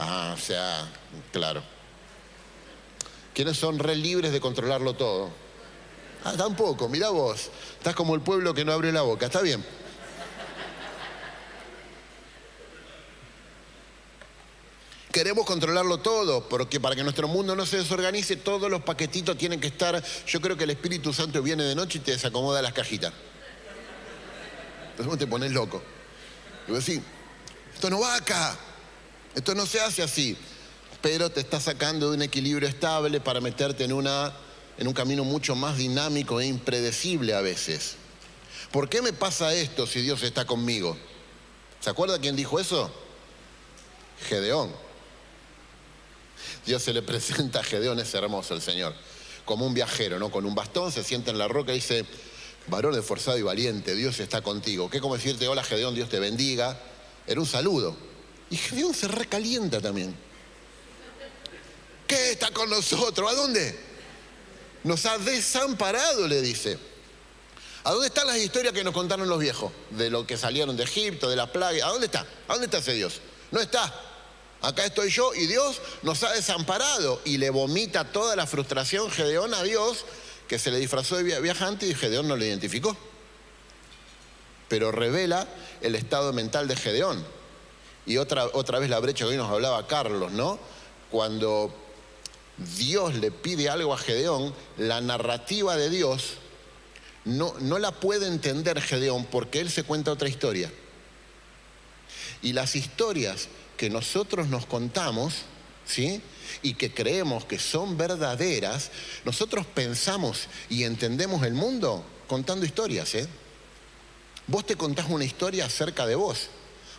B: O sea, claro. ¿Quiénes son re libres de controlarlo todo? Tampoco, mirá vos. Estás como el pueblo que no abre la boca, está bien. Queremos controlarlo todo, porque para que nuestro mundo no se desorganice, todos los paquetitos tienen que estar. Yo creo que el Espíritu Santo viene de noche y te desacomoda las cajitas. Entonces vos te pones loco. Y vos decís, esto no va acá. Esto no se hace así, pero te está sacando de un equilibrio estable para meterte en un camino mucho más dinámico e impredecible a veces. ¿Por qué me pasa esto si Dios está conmigo? ¿Se acuerda quién dijo eso? Gedeón. Dios se le presenta a Gedeón, es hermoso el Señor, como un viajero, ¿no? Con un bastón, se sienta en la roca y dice, varón esforzado y valiente, Dios está contigo. ¿Qué como decirte, hola Gedeón, Dios te bendiga? Era un saludo. Y Gedeón se recalienta también. ¿Qué está con nosotros? ¿A dónde? Nos ha desamparado, le dice. ¿A dónde están las historias que nos contaron los viejos? De lo que salieron de Egipto, de la plaga. ¿A dónde está? ¿A dónde está ese Dios? No está. Acá estoy yo y Dios nos ha desamparado. Y le vomita toda la frustración Gedeón a Dios, que se le disfrazó de viajante y Gedeón no lo identificó. Pero revela el estado mental de Gedeón. Y otra vez la brecha que hoy nos hablaba Carlos, ¿no? Cuando Dios le pide algo a Gedeón, la narrativa de Dios no la puede entender Gedeón porque él se cuenta otra historia. Y las historias que nosotros nos contamos, ¿sí? Y que creemos que son verdaderas, nosotros pensamos y entendemos el mundo contando historias, ¿eh? Vos te contás una historia acerca de vos.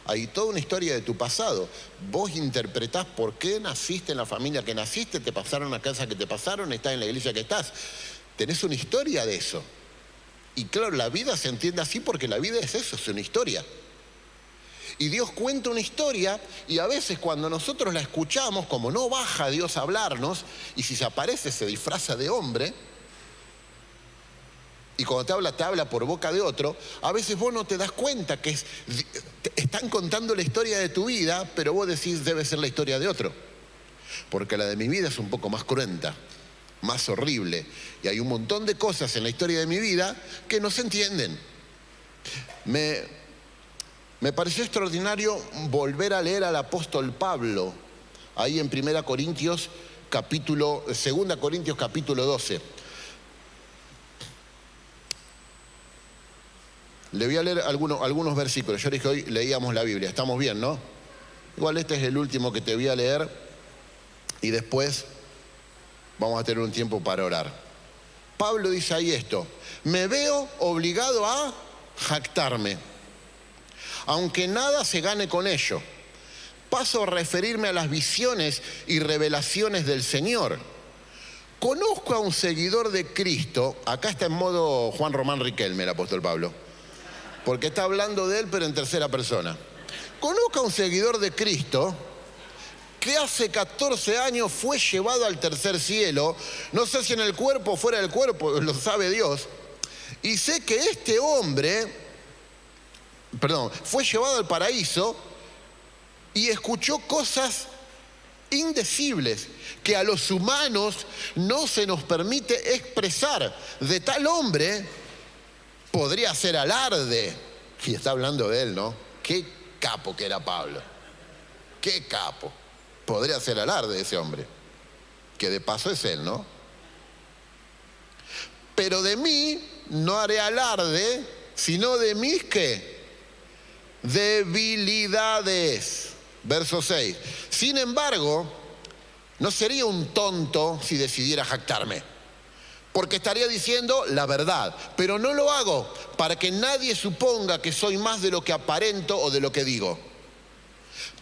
B: Hay toda una historia de tu pasado. Vos interpretás por qué naciste en la familia que naciste, te pasaron la casa que te pasaron, estás en la iglesia que estás. Tenés una historia de eso. Y claro, la vida se entiende así porque la vida es eso, es una historia. Y Dios cuenta una historia y a veces cuando nosotros la escuchamos, como no baja Dios a hablarnos, y si se aparece se disfraza de hombre, y cuando te habla por boca de otro, a veces vos no te das cuenta que están contando la historia de tu vida, pero vos decís debe ser la historia de otro. Porque la de mi vida es un poco más cruenta, más horrible. Y hay un montón de cosas en la historia de mi vida que no se entienden. Me pareció extraordinario volver a leer al apóstol Pablo, ahí en 2 Corintios capítulo 12. Le voy a leer algunos versículos. Yo dije hoy leíamos la Biblia, estamos bien, ¿no? Igual este es el último que te voy a leer y después vamos a tener un tiempo para orar. Pablo dice ahí esto: me veo obligado a jactarme, aunque nada se gane con ello. Paso a referirme a las visiones y revelaciones del Señor. Conozco a un seguidor de Cristo, acá está en modo Juan Román Riquelme el apóstol Pablo, porque está hablando de él pero en tercera persona. Conozco a un seguidor de Cristo que hace 14 años fue llevado al tercer cielo, no sé si en el cuerpo o fuera del cuerpo, lo sabe Dios, y sé que este hombre, fue llevado al paraíso y escuchó cosas indecibles que a los humanos no se nos permite expresar. De tal hombre podría hacer alarde, y está hablando de él, ¿no? Qué capo que era Pablo, qué capo. Podría hacer alarde de ese hombre, que de paso es él, ¿no? Pero de mí no haré alarde, sino de mis, ¿qué? Debilidades. Verso 6. Sin embargo, no sería un tonto si decidiera jactarme, porque estaría diciendo la verdad, pero no lo hago para que nadie suponga que soy más de lo que aparento o de lo que digo.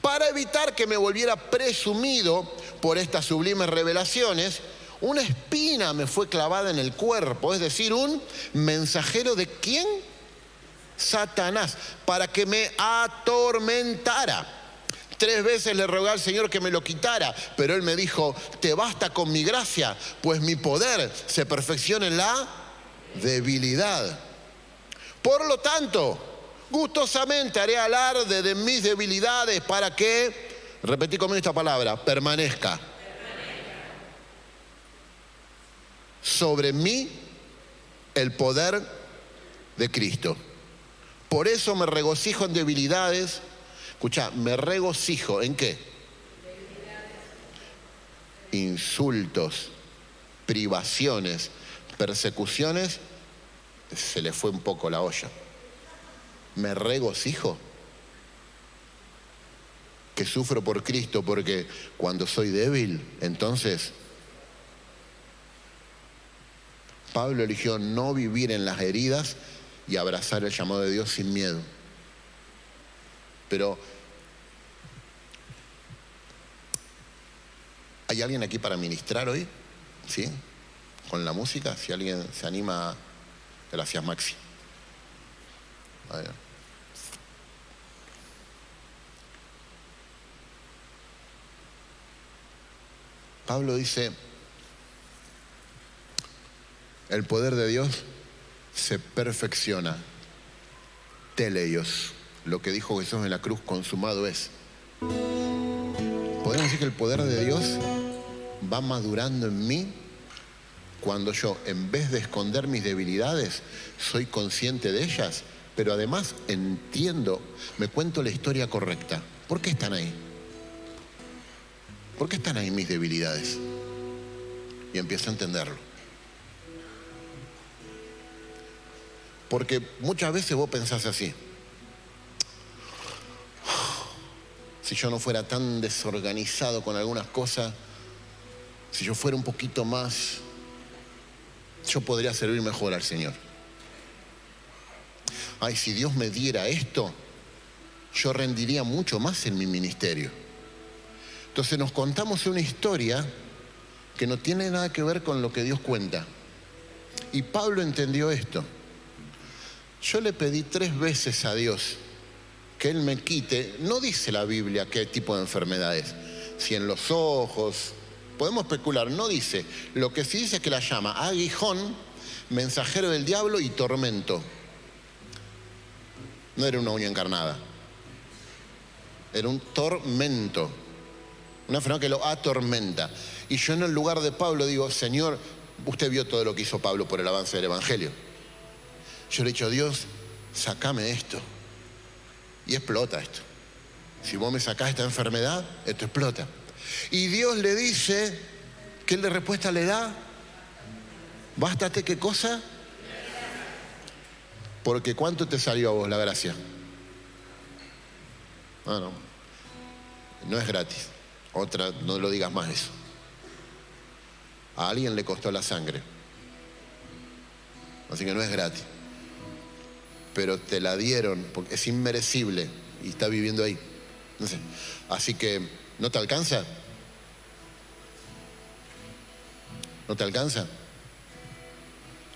B: Para evitar que me volviera presumido por estas sublimes revelaciones, una espina me fue clavada en el cuerpo, es decir, un mensajero de ¿quién? Satanás, para que me atormentara. 3 veces le rogué al Señor que me lo quitara, pero Él me dijo: te basta con mi gracia, pues mi poder se perfecciona en la debilidad. Por lo tanto, gustosamente haré alarde de mis debilidades para que, repetí conmigo esta palabra, permanezca sobre mí el poder de Cristo. Por eso me regocijo en debilidades. Escucha, me regocijo ¿en qué? Insultos, privaciones, persecuciones. Se le fue un poco la olla. Me regocijo que sufro por Cristo, porque cuando soy débil, entonces Pablo eligió no vivir en las heridas y abrazar el llamado de Dios sin miedo. Pero ¿hay alguien aquí para ministrar hoy? ¿Sí? Con la música, si alguien se anima. Gracias, Maxi. A ver. Pablo dice: el poder de Dios se perfecciona. Teleios, lo que dijo Jesús en la cruz, consumado es. Podemos decir que el poder de Dios va madurando en mí cuando yo, en vez de esconder mis debilidades, soy consciente de ellas, pero además entiendo, me cuento la historia correcta. ¿Por qué están ahí? ¿Por qué están ahí mis debilidades? Y empiezo a entenderlo. Porque muchas veces vos pensás así: si yo no fuera tan desorganizado con algunas cosas, si yo fuera un poquito más, yo podría servir mejor al Señor. Ay, si Dios me diera esto, yo rendiría mucho más en mi ministerio. Entonces nos contamos una historia que no tiene nada que ver con lo que Dios cuenta. Y Pablo entendió esto. Yo le pedí 3 veces a Dios que Él me quite, no dice la Biblia qué tipo de enfermedades, si en los ojos, podemos especular, no dice. Lo que sí dice es que la llama aguijón, mensajero del diablo y tormento. No era una uña encarnada, era un tormento, una enfermedad que lo atormenta. Y yo en el lugar de Pablo digo: Señor, usted vio todo lo que hizo Pablo por el avance del Evangelio. Yo le he dicho: Dios, sacame esto. Y explota esto. Si vos me sacás esta enfermedad, esto explota. Y Dios le dice, ¿qué de respuesta le da? Bástate, ¿qué cosa? Porque ¿cuánto te salió a vos la gracia? No, no es gratis. Otra, no lo digas más eso. A alguien le costó la sangre. Así que no es gratis. Pero te la dieron porque es inmerecible y está viviendo ahí. No sé. Así que, ¿no te alcanza? ¿No te alcanza?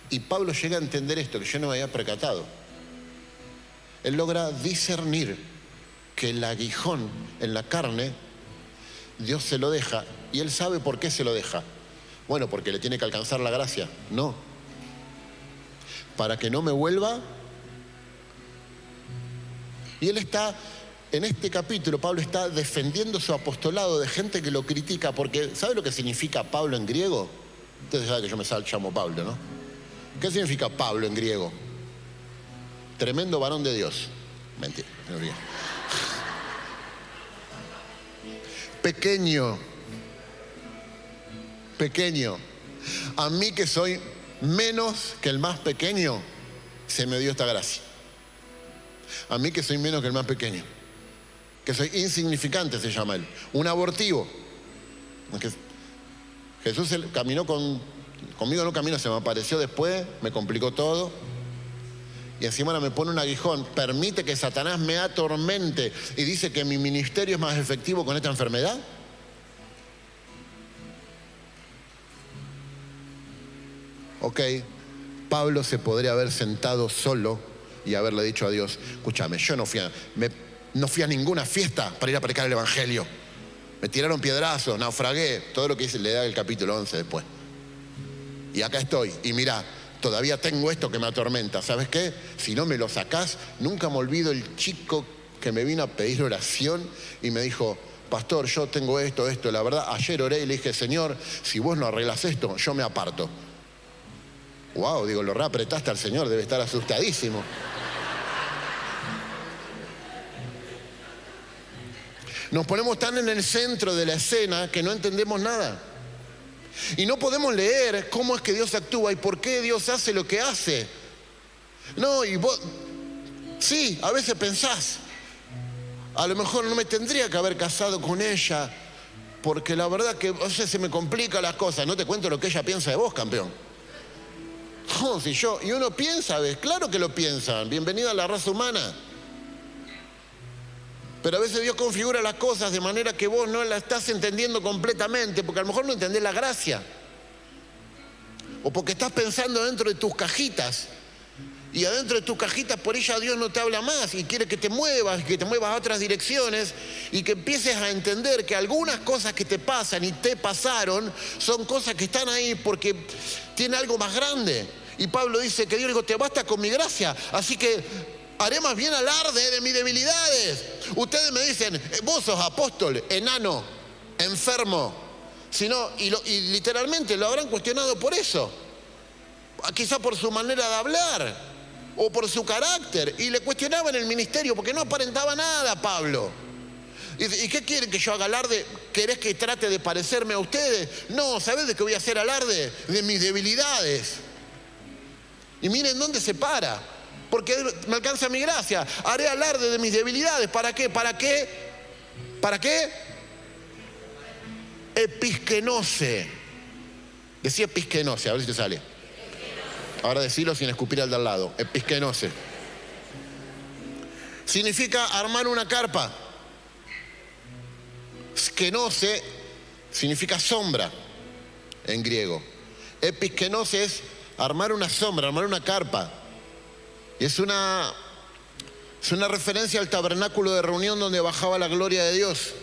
B: Y Pablo llega a entender esto que yo no me había percatado. Él logra discernir que el aguijón en la carne, Dios se lo deja, y él sabe por qué se lo deja. Bueno, porque le tiene que alcanzar la gracia. No. Para que no me vuelva. Y él está, en este capítulo, Pablo está defendiendo su apostolado de gente que lo critica, porque ¿sabe lo que significa Pablo en griego? Ustedes saben que yo me llamo Pablo, ¿no? ¿Qué significa Pablo en griego? Tremendo varón de Dios. Mentira, no digo. Pequeño. Pequeño. A mí que soy menos que el más pequeño, se me dio esta gracia. A mí que soy menos que el más pequeño. Que soy insignificante, se llama él. Un abortivo. Jesús caminó conmigo, no caminó, se me apareció después, me complicó todo. Y encima ahora me pone un aguijón, permite que Satanás me atormente y dice que mi ministerio es más efectivo con esta enfermedad. Ok, Pablo se podría haber sentado solo y haberle dicho a Dios, escúchame, yo no fui a ninguna fiesta para ir a predicar el evangelio. Me tiraron piedrazos, naufragué, todo lo que dice, le da el capítulo 11 después. Y acá estoy, y mirá, todavía tengo esto que me atormenta. ¿Sabes qué? Si no me lo sacás, nunca me olvido el chico que me vino a pedir oración y me dijo, pastor, yo tengo esto. La verdad, ayer oré y le dije, Señor, si vos no arreglás esto, yo me aparto. Wow, digo, lo reapretaste al Señor, debe estar asustadísimo. Nos ponemos tan en el centro de la escena que no entendemos nada. Y no podemos leer cómo es que Dios actúa y por qué Dios hace lo que hace. No, y vos, sí, a veces pensás, a lo mejor no me tendría que haber casado con ella, porque la verdad que se me complican las cosas. No te cuento lo que ella piensa de vos, campeón. No, y uno piensa, ¿ves? Claro que lo piensan. Bienvenido a la raza humana. Pero a veces Dios configura las cosas de manera que vos no la estás entendiendo completamente, porque a lo mejor no entendés la gracia. O porque estás pensando dentro de tus cajitas. Y adentro de tus cajitas por ella Dios no te habla más y quiere que te muevas a otras direcciones y que empieces a entender que algunas cosas que te pasan y te pasaron son cosas que están ahí porque tiene algo más grande. Y Pablo dice que Dios dijo, te basta con mi gracia, así que haré más bien alarde de mis debilidades. Ustedes me dicen, vos sos apóstol, enano, enfermo. Y literalmente lo habrán cuestionado por eso. Quizá por su manera de hablar o por su carácter. Y le cuestionaban el ministerio porque no aparentaba nada, Pablo. ¿Y qué quieren que yo haga alarde? ¿Querés que trate de parecerme a ustedes? No, ¿sabés de qué voy a hacer alarde? De mis debilidades. Y miren dónde se para. Porque me alcanza mi gracia. Haré alarde de mis debilidades. ¿Para qué? ¿Para qué? ¿Para qué? Episkenose. Decía episkenose, a ver si te sale. Ahora decilo sin escupir al de al lado. Episkenose. Significa armar una carpa. Skenose significa sombra en griego. Episkenose es armar una sombra, armar una carpa. Y es una referencia al tabernáculo de reunión donde bajaba la gloria de Dios.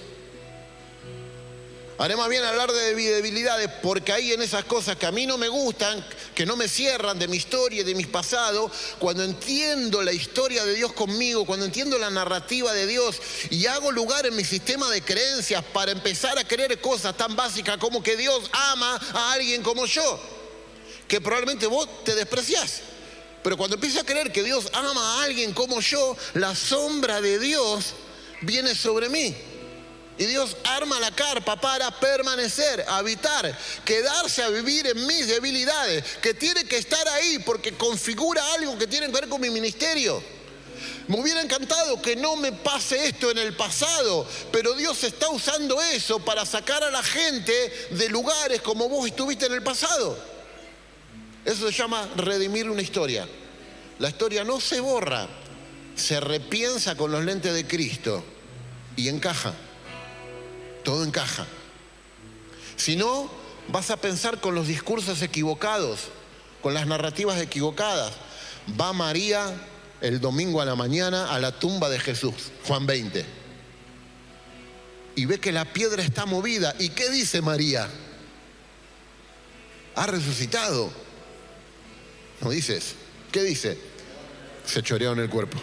B: Haré más bien hablar de mis debilidades porque ahí en esas cosas que a mí no me gustan, que no me cierran de mi historia y de mis pasados, cuando entiendo la historia de Dios conmigo, cuando entiendo la narrativa de Dios y hago lugar en mi sistema de creencias para empezar a creer cosas tan básicas como que Dios ama a alguien como yo, que probablemente vos te despreciás. Pero cuando empiezo a creer que Dios ama a alguien como yo, la sombra de Dios viene sobre mí. Y Dios arma la carpa para permanecer, habitar, quedarse a vivir en mis debilidades, que tiene que estar ahí porque configura algo que tiene que ver con mi ministerio. Me hubiera encantado que no me pase esto en el pasado, pero Dios está usando eso para sacar a la gente de lugares como vos estuviste en el pasado. Eso se llama redimir una historia. La historia no se borra, se repiensa con los lentes de Cristo y encaja. Todo encaja. Si no, vas a pensar con los discursos equivocados, con las narrativas equivocadas. Va María el domingo a la mañana a la tumba de Jesús, Juan 20. Y ve que la piedra está movida. ¿Y qué dice María? Ha resucitado. No dices. ¿Qué dice? Se choreó en el cuerpo.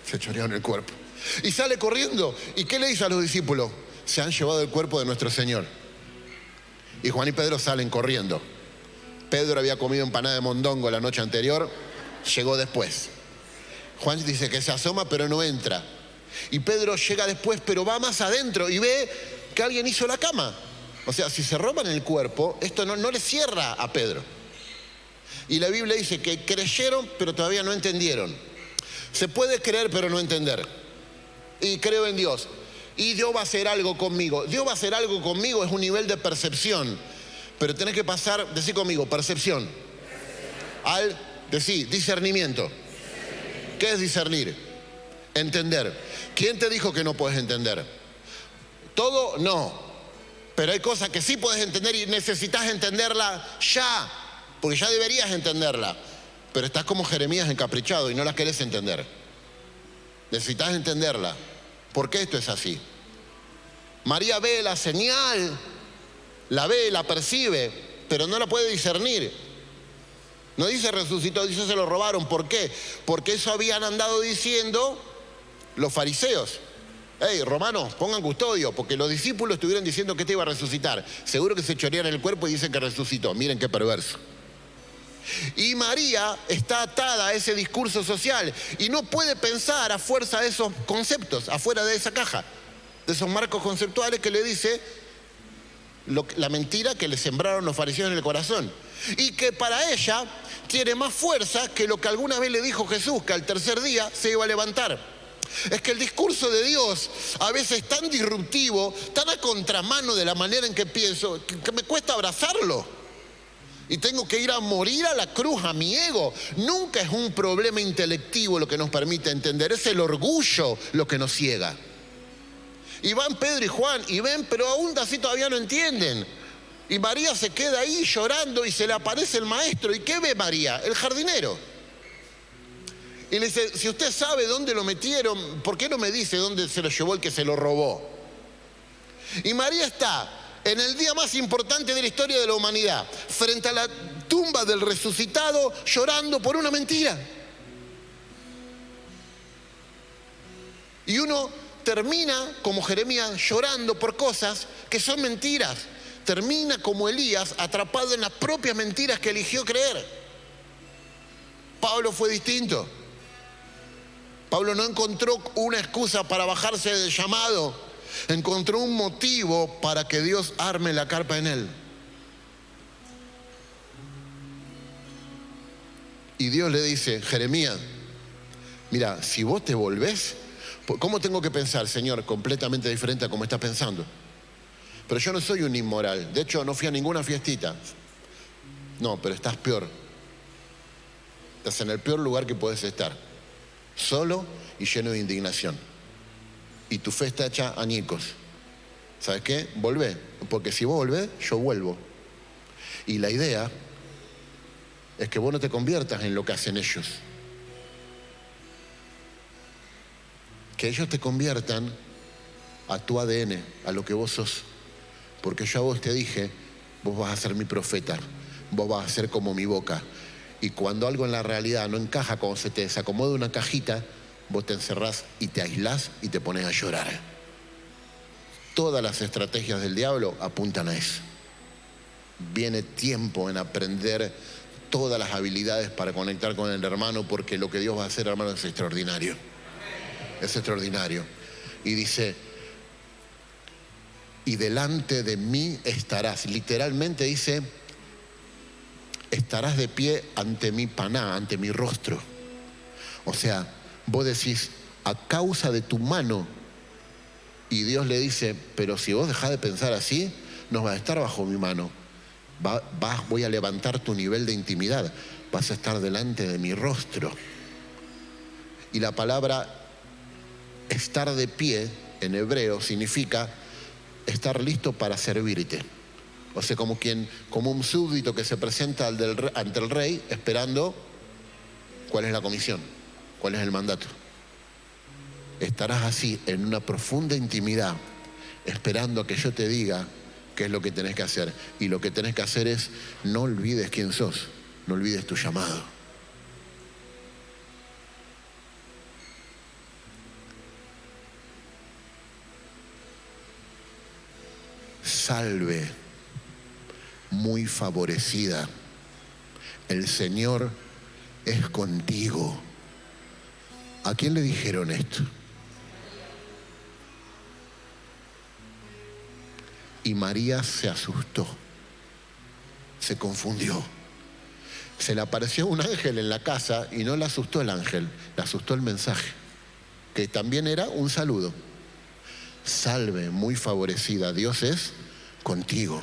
B: Se choreó en el cuerpo. Y sale corriendo. ¿Y qué le dice a los discípulos? Se han llevado el cuerpo de nuestro Señor. Y Juan y Pedro salen corriendo. Pedro había comido empanada de mondongo la noche anterior, llegó después. Juan dice que se asoma pero no entra. Y Pedro llega después pero va más adentro y ve que alguien hizo la cama. O sea, si se roban el cuerpo, esto no le cierra a Pedro. Y la Biblia dice que creyeron pero todavía no entendieron. Se puede creer pero no entender. Y creo en Dios. Y Dios va a hacer algo conmigo. Dios va a hacer algo conmigo es un nivel de percepción. Pero tenés que pasar, decí conmigo, percepción. Al, decí, discernimiento. ¿Qué es discernir? Entender. ¿Quién te dijo que no puedes entender? Todo, no. Pero hay cosas que sí puedes entender y necesitas entenderla ya. Porque ya deberías entenderla. Pero estás como Jeremías encaprichado y no la querés entender. Necesitas entenderla. ¿Por qué esto es así? María ve la señal. La ve, la percibe, pero no la puede discernir. No dice resucitó, dice se lo robaron. ¿Por qué? Porque eso habían andado diciendo los fariseos. Hey, romanos, pongan custodio, porque los discípulos estuvieron diciendo que te iba a resucitar. Seguro que se chorean el cuerpo y dicen que resucitó. Miren qué perverso. Y María está atada a ese discurso social y no puede pensar a fuerza de esos conceptos, afuera de esa caja, de esos marcos conceptuales que le dice la mentira que le sembraron los fariseos en el corazón. Y que para ella tiene más fuerza que lo que alguna vez le dijo Jesús, que al tercer día se iba a levantar. Es que el discurso de Dios a veces es tan disruptivo, tan a contramano de la manera en que pienso, que me cuesta abrazarlo. Y tengo que ir a morir a la cruz, a mi ego. Nunca es un problema intelectivo lo que nos permite entender, es el orgullo lo que nos ciega. Y van Pedro y Juan y ven, pero aún así todavía no entienden. Y María se queda ahí llorando y se le aparece el maestro. ¿Y qué ve María? El jardinero. Y le dice, si usted sabe dónde lo metieron, ¿por qué no me dice dónde se lo llevó el que se lo robó? Y María está en el día más importante de la historia de la humanidad, frente a la tumba del resucitado, llorando por una mentira. Y uno termina como Jeremías llorando por cosas que son mentiras. Termina como Elías atrapado en las propias mentiras que eligió creer. Pablo fue distinto. Pablo no encontró una excusa para bajarse del llamado. Encontró un motivo para que Dios arme la carpa en él. Y Dios le dice, Jeremías, mira, si vos te volvés, ¿cómo tengo que pensar, Señor? Completamente diferente a cómo estás pensando. Pero yo no soy un inmoral. De hecho, no fui a ninguna fiestita. No, pero estás peor. Estás en el peor lugar que puedes estar. Solo y lleno de indignación. Y tu fe está hecha añicos. ¿Sabes qué? Volvé. Porque si vos volvés, yo vuelvo. Y la idea es que vos no te conviertas en lo que hacen ellos. Que ellos te conviertan a tu ADN, a lo que vos sos. Porque yo a vos te dije, vos vas a ser mi profeta, vos vas a ser como mi boca. Y cuando algo en la realidad no encaja, cuando se te desacomoda una cajita, vos te encerrás y te aislás y te pones a llorar. Todas las estrategias del diablo apuntan a eso. Viene tiempo en aprender todas las habilidades para conectar con el hermano, porque lo que Dios va a hacer, hermano, es extraordinario. Es extraordinario. y dice, y delante de mí estarás. Literalmente dice, estarás de pie ante mi paná, ante mi rostro. O sea, vos decís, a causa de tu mano. Y Dios le dice, pero si vos dejás de pensar así, no vas a estar bajo mi mano. Voy a levantar tu nivel de intimidad. Vas a estar delante de mi rostro. Y la palabra estar de pie en hebreo significa estar listo para servirte. O sea, como un súbdito que se presenta ante el rey esperando cuál es la comisión, cuál es el mandato. Estarás así en una profunda intimidad, esperando a que yo te diga qué es lo que tenés que hacer. Y lo que tenés que hacer es, no olvides quién sos, no olvides tu llamado. Salve, muy favorecida, el Señor es contigo. ¿A quién le dijeron esto? Y María se asustó, se confundió. Se le apareció un ángel en la casa y no le asustó el ángel, le asustó el mensaje, que también era un saludo. Salve, muy favorecida, Dios es contigo.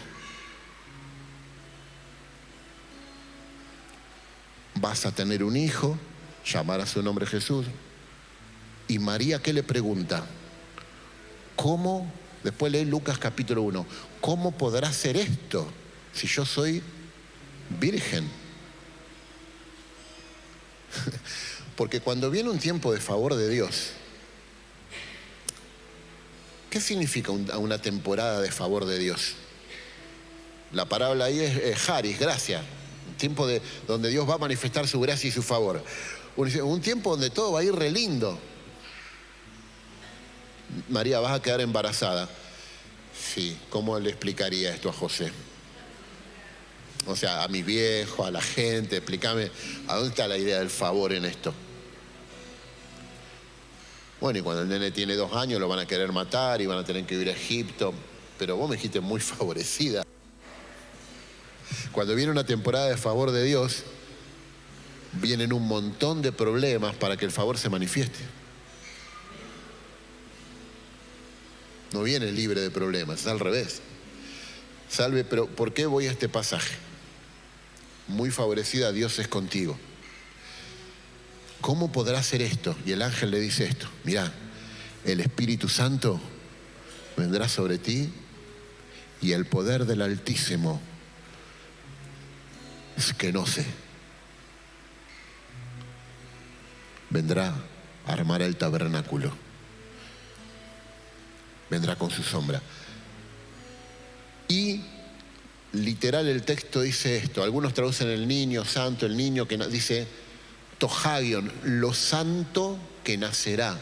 B: Vas a tener un hijo, llamar a su nombre Jesús. Y María, ¿qué le pregunta? ¿Cómo? Después lee Lucas capítulo 1. ¿Cómo podrá ser esto si yo soy virgen? Porque cuando viene un tiempo de favor de Dios, ¿qué significa una temporada de favor de Dios? La palabra ahí es charis, gracia. Un tiempo donde Dios va a manifestar su gracia y su favor. Un tiempo donde todo va a ir re lindo. María, ¿vas a quedar embarazada? Sí, ¿cómo le explicaría esto a José? O sea, a mis viejos, a la gente, explícame, ¿a dónde está la idea del favor en esto? Bueno, y cuando el nene tiene 2 años lo van a querer matar y van a tener que ir a Egipto. Pero vos me dijiste muy favorecida. Cuando viene una temporada de favor de Dios, vienen un montón de problemas para que el favor se manifieste. No viene libre de problemas, es al revés. Salve, pero ¿por qué voy a este pasaje? Muy favorecida, Dios es contigo. ¿Cómo podrá hacer esto? Y el ángel le dice esto: mirá, el Espíritu Santo vendrá sobre ti y el poder del Altísimo, es que no sé, vendrá a armar el tabernáculo, vendrá con su sombra. Y literal el texto dice esto, algunos traducen el niño santo, el niño que dice Tohagion, lo santo que nacerá.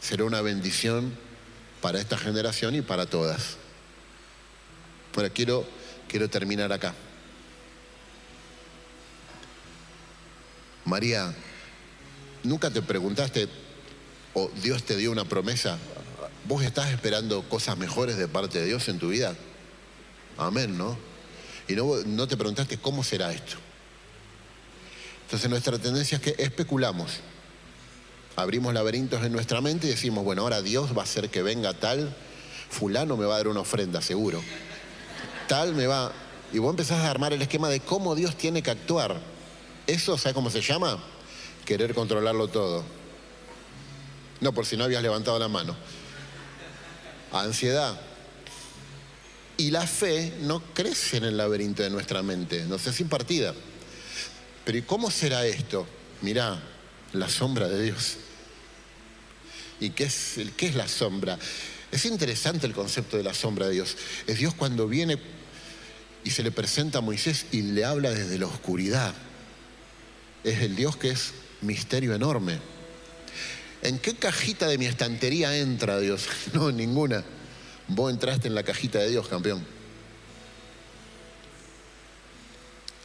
B: Será una bendición para esta generación y para todas. Ahora quiero terminar acá. María, ¿nunca te preguntaste o Dios te dio una promesa? ¿Vos estás esperando cosas mejores de parte de Dios en tu vida? Amén, ¿no? Y no te preguntaste cómo será esto. Entonces nuestra tendencia es que especulamos. Abrimos laberintos en nuestra mente y decimos, bueno, ahora Dios va a hacer que venga tal, fulano me va a dar una ofrenda, seguro. Tal me va... Y vos empezás a armar el esquema de cómo Dios tiene que actuar. Eso, ¿sabes cómo se llama? Querer controlarlo todo. No, por si no habías levantado la mano. Ansiedad. Y la fe no crece en el laberinto de nuestra mente, no sé, sin partida. Pero ¿y cómo será esto? Mirá, la sombra de Dios. ¿Y qué es la sombra? Es interesante el concepto de la sombra de Dios. Es Dios cuando viene y se le presenta a Moisés y le habla desde la oscuridad. Es el Dios que es misterio enorme. ¿En qué cajita de mi estantería entra Dios? No, en ninguna. Vos entraste en la cajita de Dios, campeón.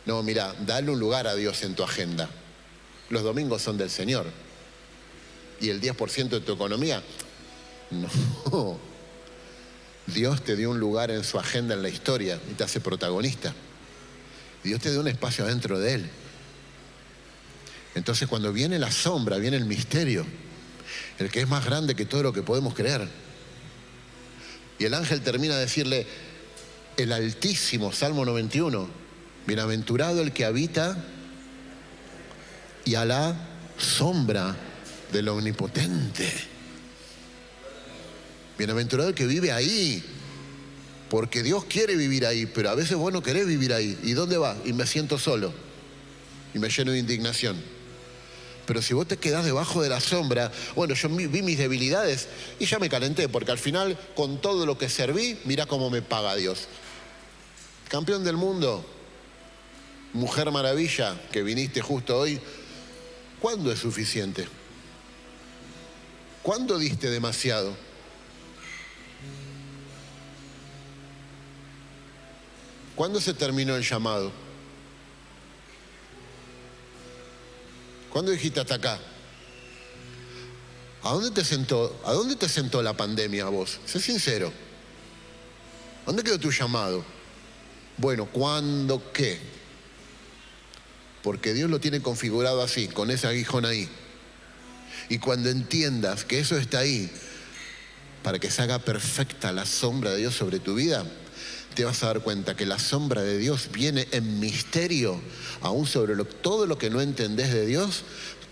B: No, mira, dale un lugar a Dios en tu agenda. Los domingos son del Señor. y el 10% de tu economía. No. Dios te dio un lugar en su agenda en la historia y te hace protagonista. Dios te dio un espacio adentro de Él. Entonces cuando viene la sombra, viene el misterio, el que es más grande que todo lo que podemos creer. Y el ángel termina de decirle, el Altísimo, Salmo 91, bienaventurado el que habita y a la sombra del Omnipotente. Bienaventurado el que vive ahí, porque Dios quiere vivir ahí, pero a veces vos no querés vivir ahí. ¿Y dónde vas? Y me siento solo y me lleno de indignación. Pero si vos te quedás debajo de la sombra, bueno, yo vi mis debilidades y ya me calenté, porque al final con todo lo que serví, mirá cómo me paga Dios. Campeón del mundo, Mujer Maravilla, que viniste justo hoy, ¿cuándo es suficiente? ¿Cuándo diste demasiado? ¿Cuándo se terminó el llamado? ¿Cuándo dijiste hasta acá? ¿A dónde te sentó la pandemia a vos? Sé sincero. ¿Dónde quedó tu llamado? Bueno, ¿cuándo qué? Porque Dios lo tiene configurado así, con ese aguijón ahí. Y cuando entiendas que eso está ahí, para que se haga perfecta la sombra de Dios sobre tu vida, te vas a dar cuenta que la sombra de Dios viene en misterio, aún sobre todo lo que no entendés de Dios,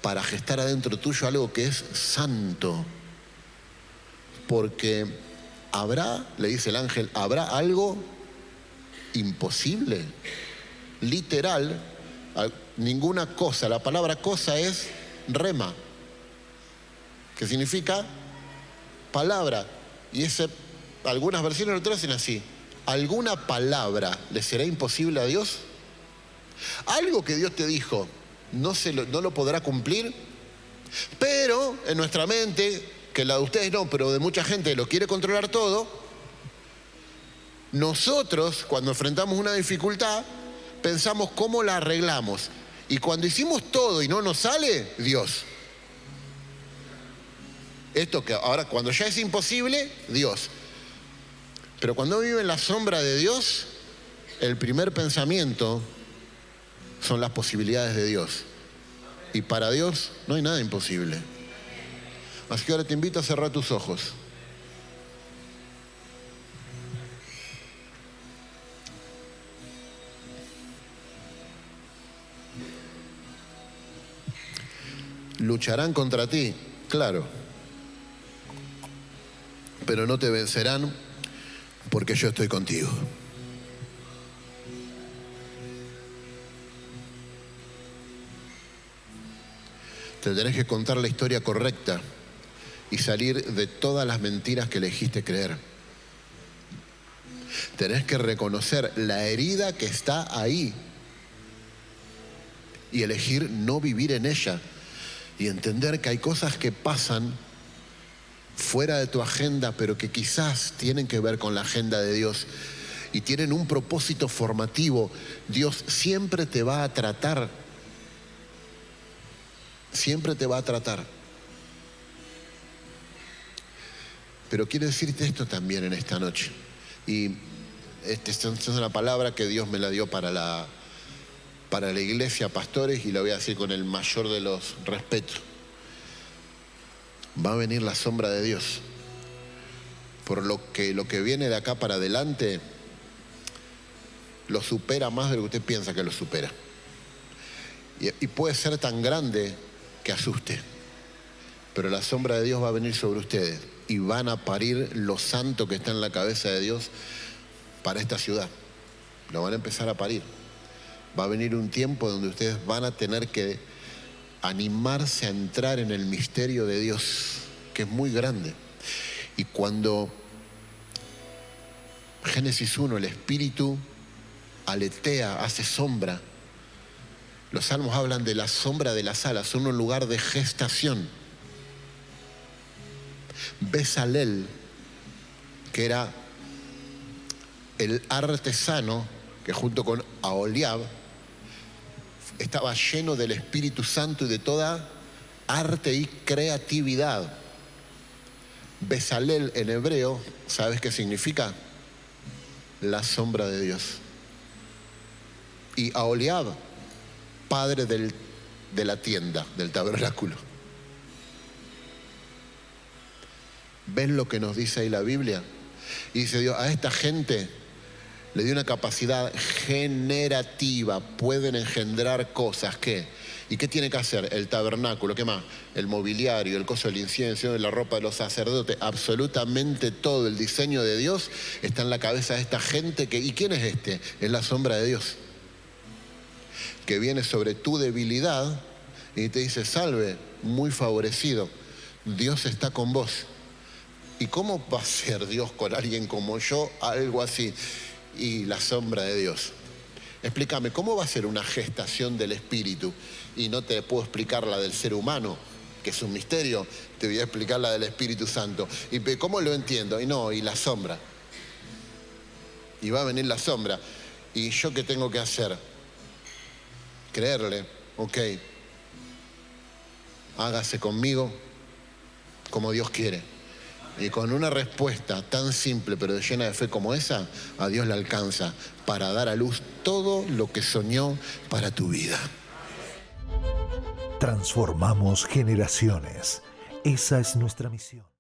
B: para gestar adentro tuyo algo que es santo. Porque le dice el ángel, ¿habrá algo imposible? Literal, ninguna cosa. La palabra cosa es rema, que significa palabra. Y algunas versiones lo traducen así. ¿Alguna palabra le será imposible a Dios? Algo que Dios te dijo no lo podrá cumplir, pero en nuestra mente, que la de ustedes no, pero de mucha gente lo quiere controlar todo, nosotros cuando enfrentamos una dificultad pensamos cómo la arreglamos, y cuando hicimos todo y no nos sale, Dios. Esto que ahora cuando ya es imposible, Dios. Pero cuando vive en la sombra de Dios, el primer pensamiento son las posibilidades de Dios. Y para Dios no hay nada imposible. Así que ahora te invito a cerrar tus ojos. Lucharán contra ti, claro. Pero no te vencerán, porque yo estoy contigo. Te tenés que contar la historia correcta y salir de todas las mentiras que elegiste creer. Tenés que reconocer la herida que está ahí y elegir no vivir en ella, y entender que hay cosas que pasan fuera de tu agenda, pero que quizás tienen que ver con la agenda de Dios y tienen un propósito formativo. Dios siempre te va a tratar. Siempre te va a tratar. Pero quiero decirte esto también en esta noche. Y esta es una palabra que Dios me la dio para la iglesia, pastores, y la voy a decir con el mayor de los respetos. Va a venir la sombra de Dios. Por lo que viene de acá para adelante lo supera más de lo que usted piensa que lo supera. Y puede ser tan grande que asuste. Pero la sombra de Dios va a venir sobre ustedes y van a parir lo santo que está en la cabeza de Dios para esta ciudad. Lo van a empezar a parir. Va a venir un tiempo donde ustedes van a tener que animarse a entrar en el misterio de Dios, que es muy grande. Y cuando Génesis 1, el Espíritu aletea, hace sombra, los salmos hablan de la sombra de las alas, son un lugar de gestación. Bezalel, que era el artesano que junto con Aholiab estaba lleno del Espíritu Santo y de toda arte y creatividad. Bezalel en hebreo, ¿sabes qué significa? La sombra de Dios. Y Aholiab, padre de la tienda, del tabernáculo. ¿Ven lo que nos dice ahí la Biblia? Y dice Dios, a esta gente le dio una capacidad generativa, pueden engendrar cosas. ¿Qué? ¿Y qué tiene que hacer? El tabernáculo, ¿qué más? El mobiliario, el coso del incienso, la ropa de los sacerdotes, absolutamente todo el diseño de Dios está en la cabeza de esta gente que, ¿y quién es este? Es la sombra de Dios, que viene sobre tu debilidad y te dice, salve, muy favorecido, Dios está con vos. ¿Y cómo va a ser Dios con alguien como yo? Algo así. Y la sombra de Dios. Explícame, ¿cómo va a ser una gestación del Espíritu? Y no te puedo explicar la del ser humano, que es un misterio, te voy a explicar la del Espíritu Santo. ¿Y cómo lo entiendo? Y no, y la sombra. Y va a venir la sombra. ¿Y yo qué tengo que hacer? Creerle, ok. Hágase conmigo como Dios quiere. Y con una respuesta tan simple pero llena de fe como esa, a Dios le alcanza para dar a luz todo lo que soñó para tu vida.
A: Transformamos generaciones. Esa es nuestra misión.